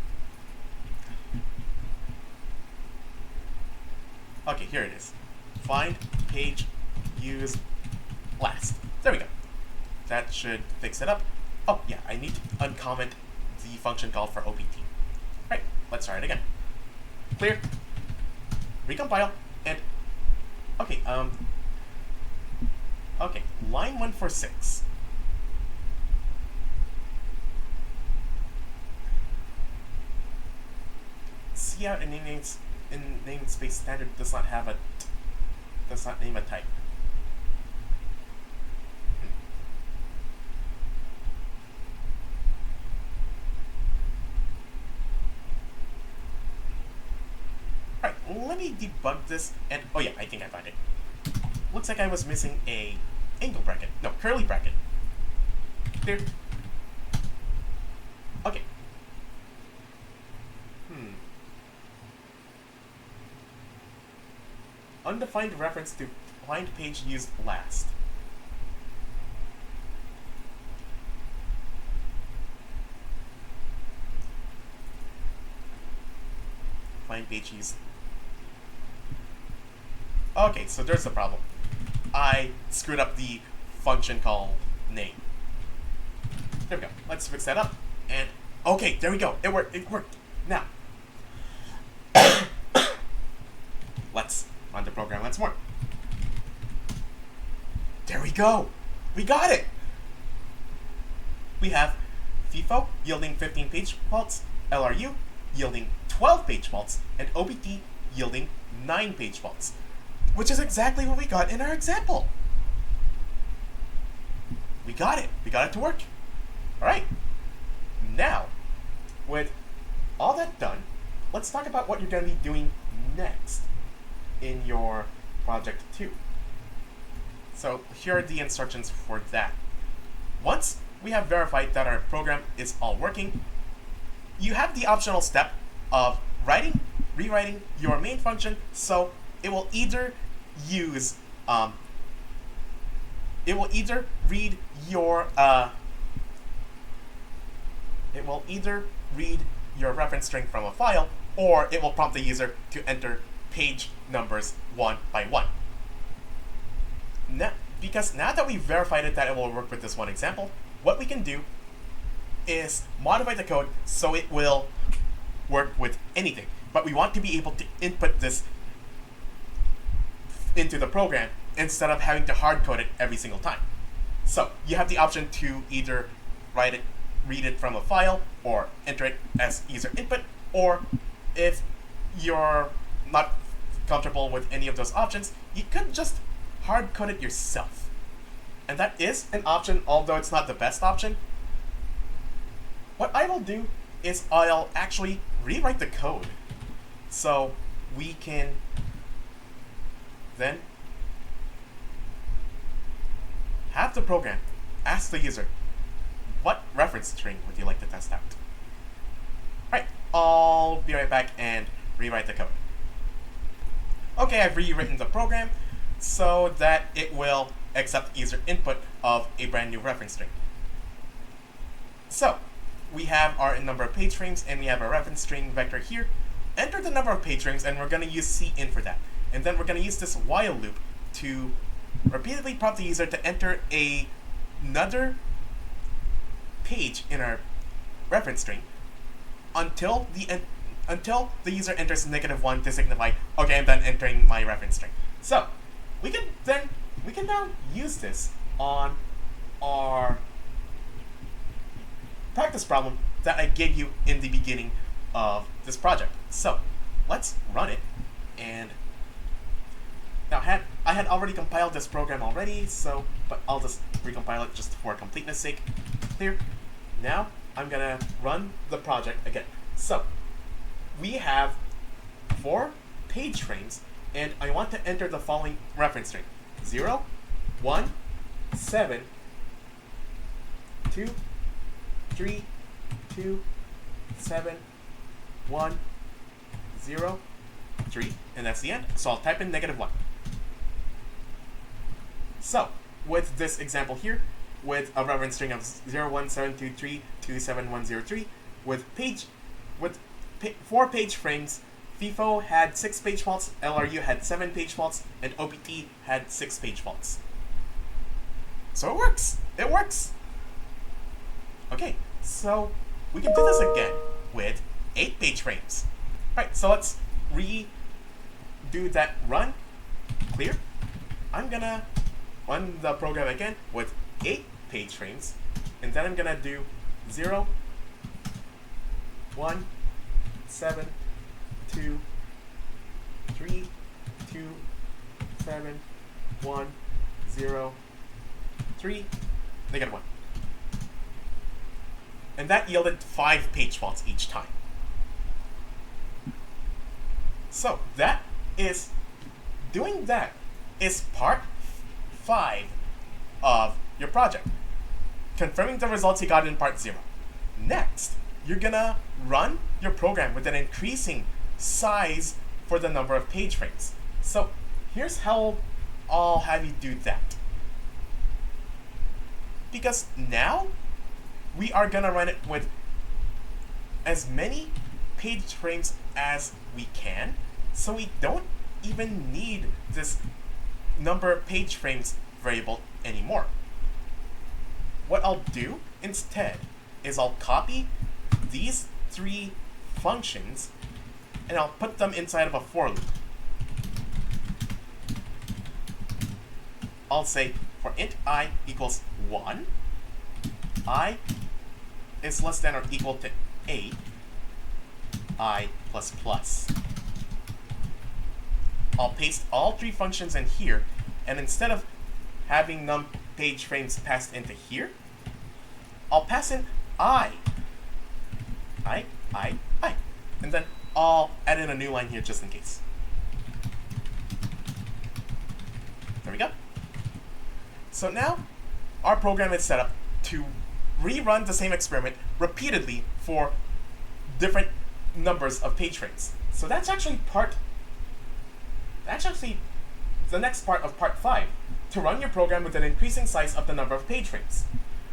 Okay, here it is. Find page used last. There we go. That should fix it up. Oh, yeah, I need to uncomment the function call for OPT. Right, let's try it again. Clear. Recompile, and okay, okay, line 146. See out in namespace standard does not name a type. Alright, let me debug this, and oh yeah, I think I found it. Looks like I was missing a angle bracket. No, curly bracket. There. Okay. Undefined reference to find page used last. find page use. Okay, so there's the problem. I screwed up the function call name. There we go. Let's fix that up. And okay, there we go. It worked. It worked. Now, let's run the program once more. There we go. We got it. We have FIFO yielding 15 page faults, LRU yielding 12 page faults, and OPT yielding 9 page faults, which is exactly what we got in our example. We got it. We got it to work. All right. Now, with all that done, let's talk about what you're going to be doing next in your project 2. So here are the instructions for that. Once we have verified that our program is all working, you have the optional step of rewriting your main function, so it will either use it will either read your reference string from a file, or it will prompt the user to enter page numbers one by one. Because now that we've verified it that it will work with this one example, what we can do is modify the code so it will work with anything. But we want to be able to input this into the program instead of having to hard code it every single time. So you have the option to either read it from a file, or enter it as user input, or if you're not comfortable with any of those options, you could just hard code it yourself. And that is an option, although it's not the best option. What I will do is I'll actually rewrite the code so we can then have the program ask the user, what reference string would you like to test out? Right, I'll be right back and rewrite the code. Okay, I've rewritten the program so that it will accept user input of a brand new reference string. So, we have our number of page frames and we have a reference string vector here. Enter the number of page frames and we're going to use cin for that. And then we're going to use this while loop to repeatedly prompt the user to enter another page in our reference string until the user enters -1 to signify, okay, I'm done entering my reference string. So we can now use this on our practice problem that I gave you in the beginning of this project. So let's run it. And now I had already compiled this program already, but I'll just recompile it just for completeness sake. Clear. Now I'm gonna run the project again. So we have 4 page frames, and I want to enter the following reference string: 0, 1, 7, 2, 3, 2, 7, 1, 0, 3, and that's the end. So I'll type in -1. So with this example here, with a reference string of 0, 1, 7, 2, 3, 2, 7, 1, 0, 3, with 4 page frames, FIFO had 6 page faults, LRU had 7 page faults, and OPT had 6 page faults. So it works. It works. Okay, so we can do this again with 8 page frames. Right, so let's redo that run. Clear. I'm gonna run the program again with 8 page frames, and then I'm gonna do 0, 1, 7, 2, 3, 2, 7, 1, 0, 3, -1. And that yielded 5 page faults each time. So doing that is part 5 of your project, confirming the results you got in part 0. Next, you're gonna run your program with an increasing size for the number of page frames. So here's how I'll have you do that. Because now we are gonna run it with as many page frames as we can, so we don't even need this number page frames variable anymore. What I'll do instead is I'll copy these three functions and I'll put them inside of a for loop. I'll say for int I equals 1, I is less than or equal to 8, I plus plus. I'll paste all three functions in here, and instead of having num page frames passed into here, I'll pass in I. And then I'll add in a new line here just in case. There we go. So now our program is set up to rerun the same experiment repeatedly for different numbers of page frames. So that's actually the next part of part 5, to run your program with an increasing size of the number of page frames.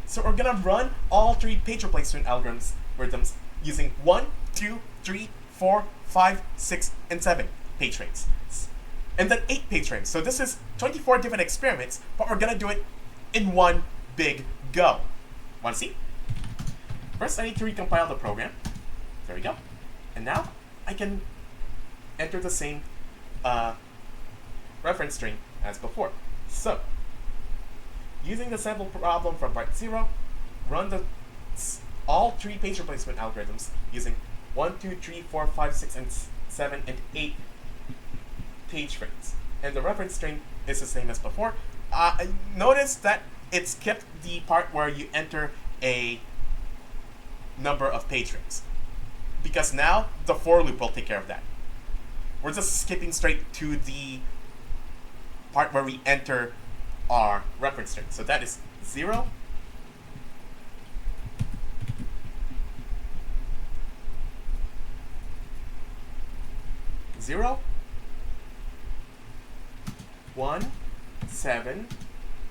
So we're gonna run all three page replacement algorithms using 1, 2, 3, 4, 5, 6, and 7 page frames. And then 8 page frames. So this is 24 different experiments, but we're gonna do it in one big go. Wanna see? First, I need to recompile the program. There we go. And now I can enter the same reference string as before. So, using the sample problem from part 0, run all three page replacement algorithms using 1, 2, 3, 4, 5, 6, and 7, and 8 page frames. And the reference string is the same as before. Notice that it skipped the part where you enter a number of page frames, because now the for loop will take care of that. We're just skipping straight to the part where we enter our reference string. So that is 0, 0, 1, 7,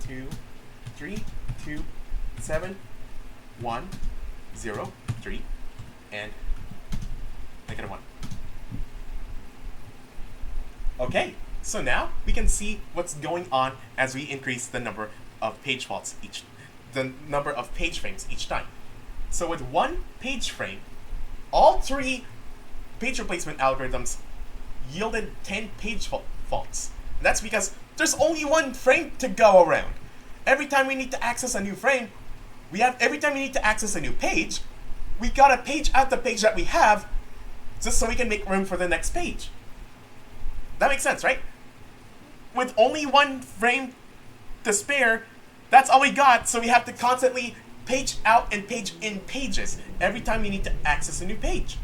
2, 3, 2, 7, 1, 0, 3, and -1. Okay, so now we can see what's going on as we increase the number of page frames each time. So with one page frame, all three page replacement algorithms yielded 10 page faults. And that's because there's only one frame to go around. Every time we need to access a new frame, every time we need to access a new page, we gotta page out the page that we have just so we can make room for the next page. That makes sense, right? With only one frame to spare, that's all we got, so we have to constantly page out and page in pages every time we need to access a new page.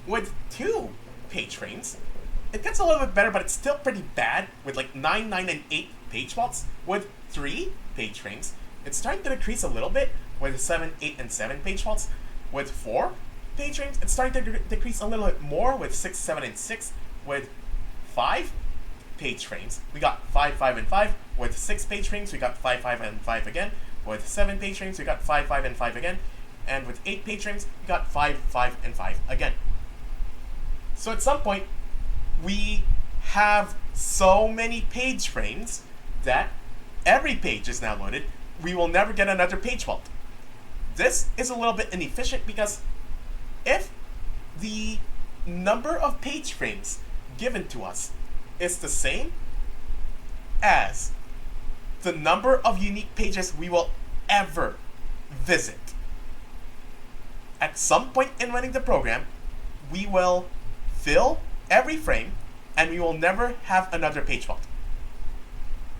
With 2 page frames, it gets a little bit better, but it's still pretty bad with like 9, 9, and 8 page faults. With 3 page frames, it's starting to decrease a little bit with 7, 8, and 7 page faults. With 4 page frames, it's starting to decrease a little bit more with 6, 7, and 6. With 5 page frames, we got 5, 5, and 5. With 6 page frames, we got 5, 5, and 5 again. With 7 page frames, we got 5, 5, and 5 again. And with 8 page frames, we got 5, 5, and 5 again. So at some point, we have so many page frames that every page is now loaded. We will never get another page fault. This is a little bit inefficient because if the number of page frames given to us is the same as the number of unique pages we will ever visit, at some point in running the program, we will fill every frame and we will never have another page fault,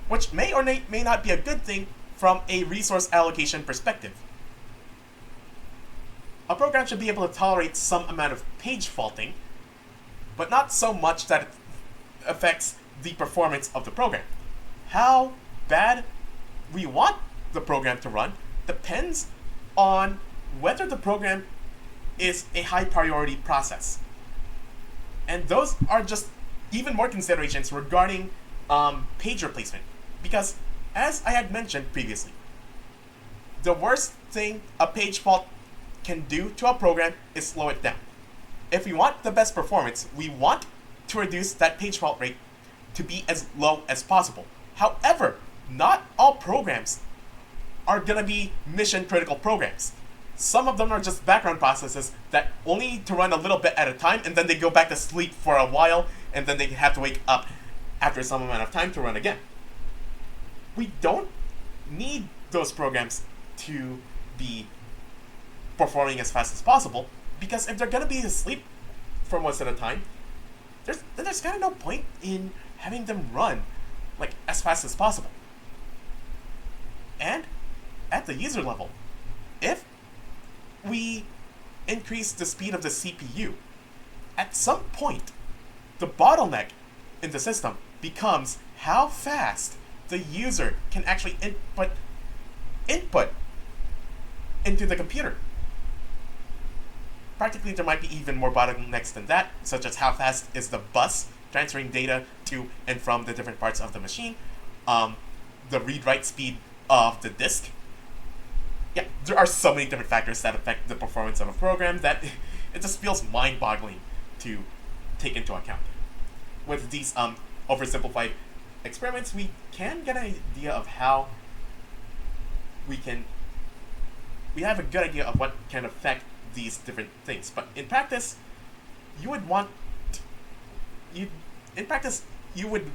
which may or may not be a good thing from a resource allocation perspective. A program should be able to tolerate some amount of page faulting, but not so much that it affects the performance of the program. How bad we want the program to run depends on whether the program is a high priority process. And those are just even more considerations regarding page replacement. Because as I had mentioned previously, the worst thing a page fault can do to a program is slow it down. if we want the best performance, we want to reduce that page fault rate to be as low as possible. However, not all programs are going to be mission critical programs. Some of them are just background processes that only need to run a little bit at a time, and then they go back to sleep for a while, and then they have to wake up after some amount of time to run again. We don't need those programs to be performing as fast as possible, because if they're going to be asleep for most of the time, there's kind of no point in having them run like as fast as possible. And at the user level, if we increase the speed of the CPU, at some point, the bottleneck in the system becomes how fast the user can actually input into the computer. Practically, there might be even more bottlenecks than that, such as how fast is the bus transferring data to and from the different parts of the machine, the read-write speed of the disk. Yeah, there are so many different factors that affect the performance of a program that it just feels mind-boggling to take into account. With these oversimplified experiments, we can get an idea of how we have a good idea of what can affect these different things. But in practice, you would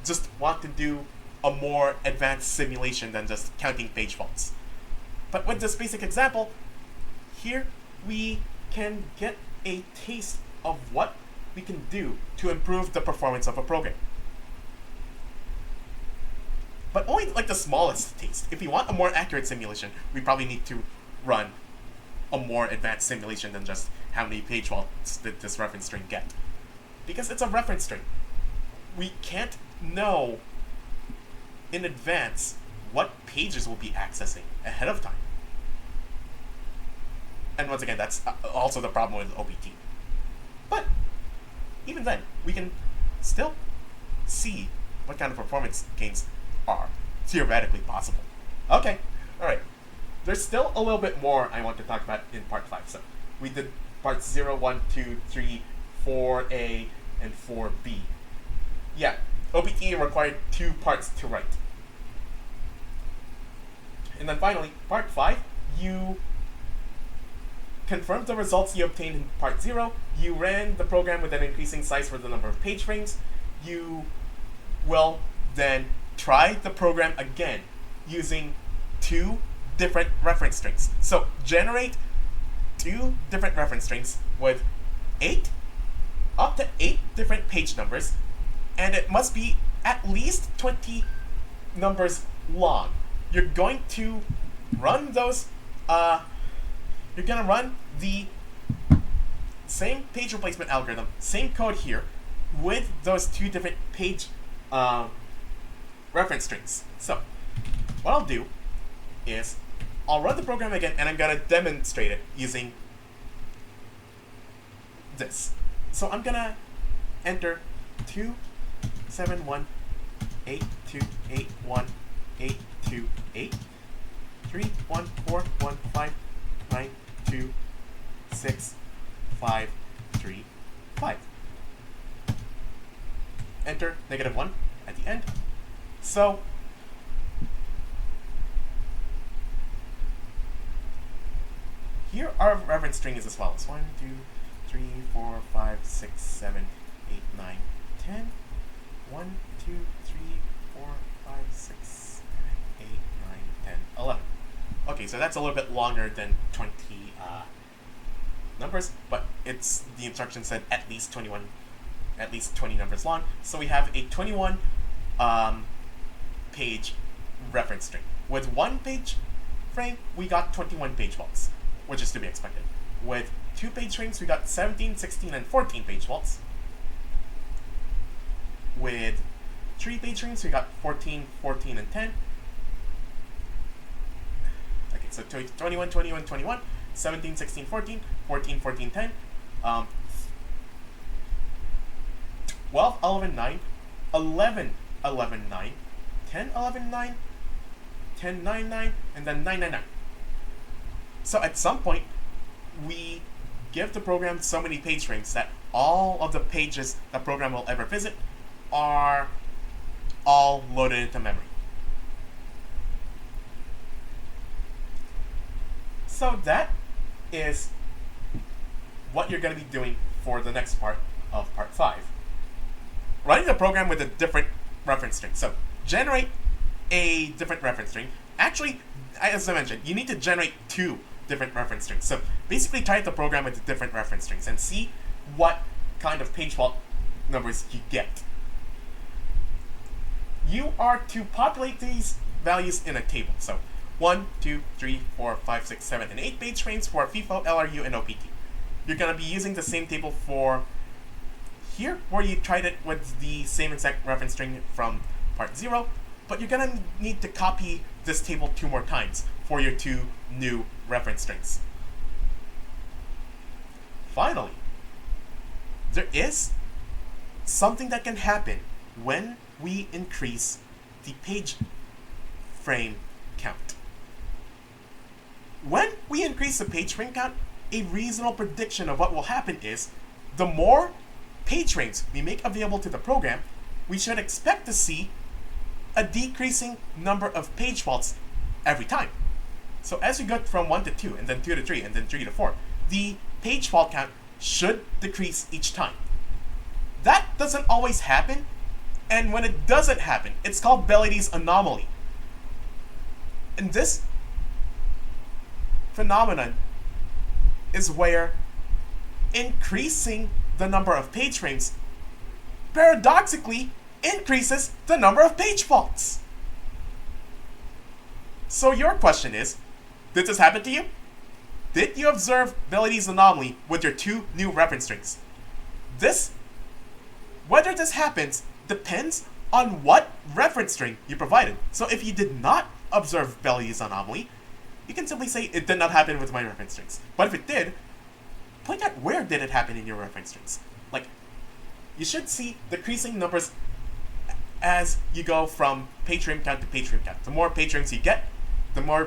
just want to do a more advanced simulation than just counting page faults. But with this basic example, here we can get a taste of what we can do to improve the performance of a program. But only like the smallest taste. If we want a more accurate simulation, we probably need to run a more advanced simulation than just how many page faults did this reference string get. Because it's a reference string. We can't know in advance what pages we'll be accessing ahead of time. And once again, that's also the problem with OPT. But even then, we can still see what kind of performance gains are theoretically possible. Okay, alright. There's still a little bit more I want to talk about in part 5. So we did parts 0, 1, 2, 3, 4A, and 4B. Yeah, OPT required 2 parts to write. And then finally, part 5, you confirmed the results you obtained in part 0. You ran the program with an increasing size for the number of page frames. You will then try the program again using 2 different reference strings. So generate 2 different reference strings with up to 8 different page numbers, and it must be at least 20 numbers long. You're going to run those, you're going to run the same page replacement algorithm, same code here, with those 2 different page reference strings. So what I'll do is I'll run the program again, and I'm going to demonstrate it using this. So I'm going to enter 27182818828 31415926535. Enter -1 at the end. So here our reference string is as follows: 1, 2, 3, 4, 5, 6, 7, 8, 9, 10. 1, 2, 3, 4, 5, 6, 7, 8, 9, 10, 11. Okay, so that's a little bit longer than 20 numbers, but the instruction said at least 20 numbers long. So we have a 21 page reference string. With 1 page frame, we got 21 page faults, which is to be expected. With 2 page frames, we got 17, 16, and 14 page faults. With 3 page frames, we got 14, 14, and 10. Okay, so 21, 21, 21, 17, 16, 14, 14, 14, 10, 12, 11, 9, 11, 11, 9, 10, 11, 9, 10, 9, 9, and then 9, 9, 9. So at some point, we give the program so many page frames that all of the pages the program will ever visit are all loaded into memory. So that is what you're going to be doing for the next part of part 5. Writing the program with a different reference string. So generate a different reference string. Actually, as I mentioned, you need to generate 2 different reference strings. So basically type the program with the different reference strings and see what kind of page fault numbers you get. You are to populate these values in a table. So 1, 2, 3, 4, 5, 6, 7, and 8 page frames for FIFO, LRU, and OPT. You're going to be using the same table for here, where you tried it with the same exact reference string from part 0, but you're going to need to copy this table 2 more times for your 2 new reference strings. Finally, there is something that can happen when we increase the page frame count. When we increase the page frame count, a reasonable prediction of what will happen is the more page frames we make available to the program, we should expect to see a decreasing number of page faults every time. So as we go from 1 to 2, and then 2 to 3, and then 3 to 4, the page fault count should decrease each time. That doesn't always happen, and when it doesn't happen, it's called Bellidy's anomaly. And this phenomenon is where increasing the number of page frames paradoxically increases the number of page faults. So your question is, did this happen to you? Did you observe Bellidy's anomaly with your 2 new reference strings? Whether this happens depends on what reference string you provided. So if you did not observe Bellidy's anomaly, you can simply say it did not happen with my reference strings. But if it did, point out where did it happen in your reference strings. Like, you should see decreasing numbers as you go from page frame count to page frame count. The more page frames you get, the more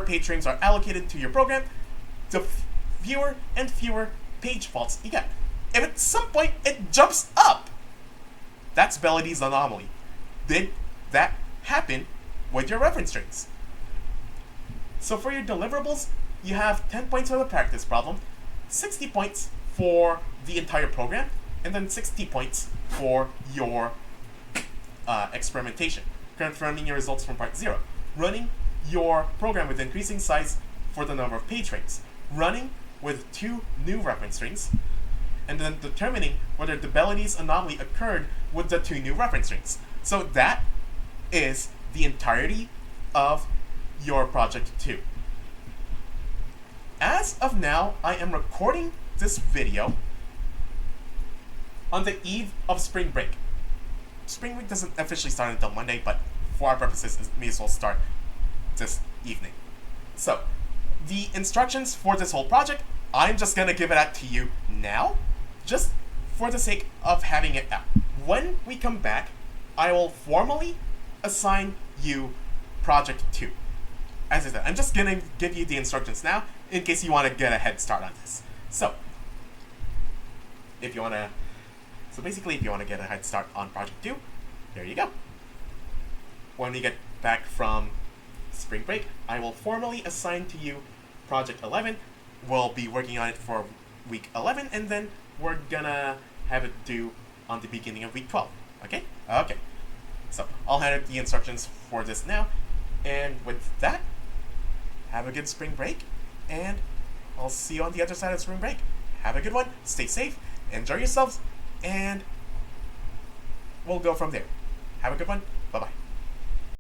page frames are allocated to your program, the fewer and fewer page faults you get. If at some point it jumps up, that's Bellidy's anomaly. Did that happen with your reference strings? So for your deliverables, you have 10 points for the practice problem, 60 points for the entire program, and then 60 points for your experimentation, confirming your results from part 0, running your program with increasing size for the number of page frames, running with 2 new reference strings, and then determining whether the Bellidy's anomaly occurred with the 2 new reference strings. So that is the entirety of your project 2. As of now, I am recording this video on the eve of spring break. Spring break doesn't officially start until Monday, but for our purposes, it may as well start this evening. So, the instructions for this whole project, I'm just gonna give it out to you now, just for the sake of having it out. When we come back, I will formally assign you project 2. As I said, I'm just gonna give you the instructions now, in case you want to get a head start on this. So, if you want to get a head start on project 2, there you go. When we get back from spring break, I will formally assign to you project 11. We'll be working on it for week 11, and then we're gonna have it due on the beginning of week 12. Okay? Okay. So, I'll hand out the instructions for this now, and with that, have a good spring break, and I'll see you on the other side of spring break. Have a good one, stay safe, enjoy yourselves, and we'll go from there. Have a good one, bye-bye.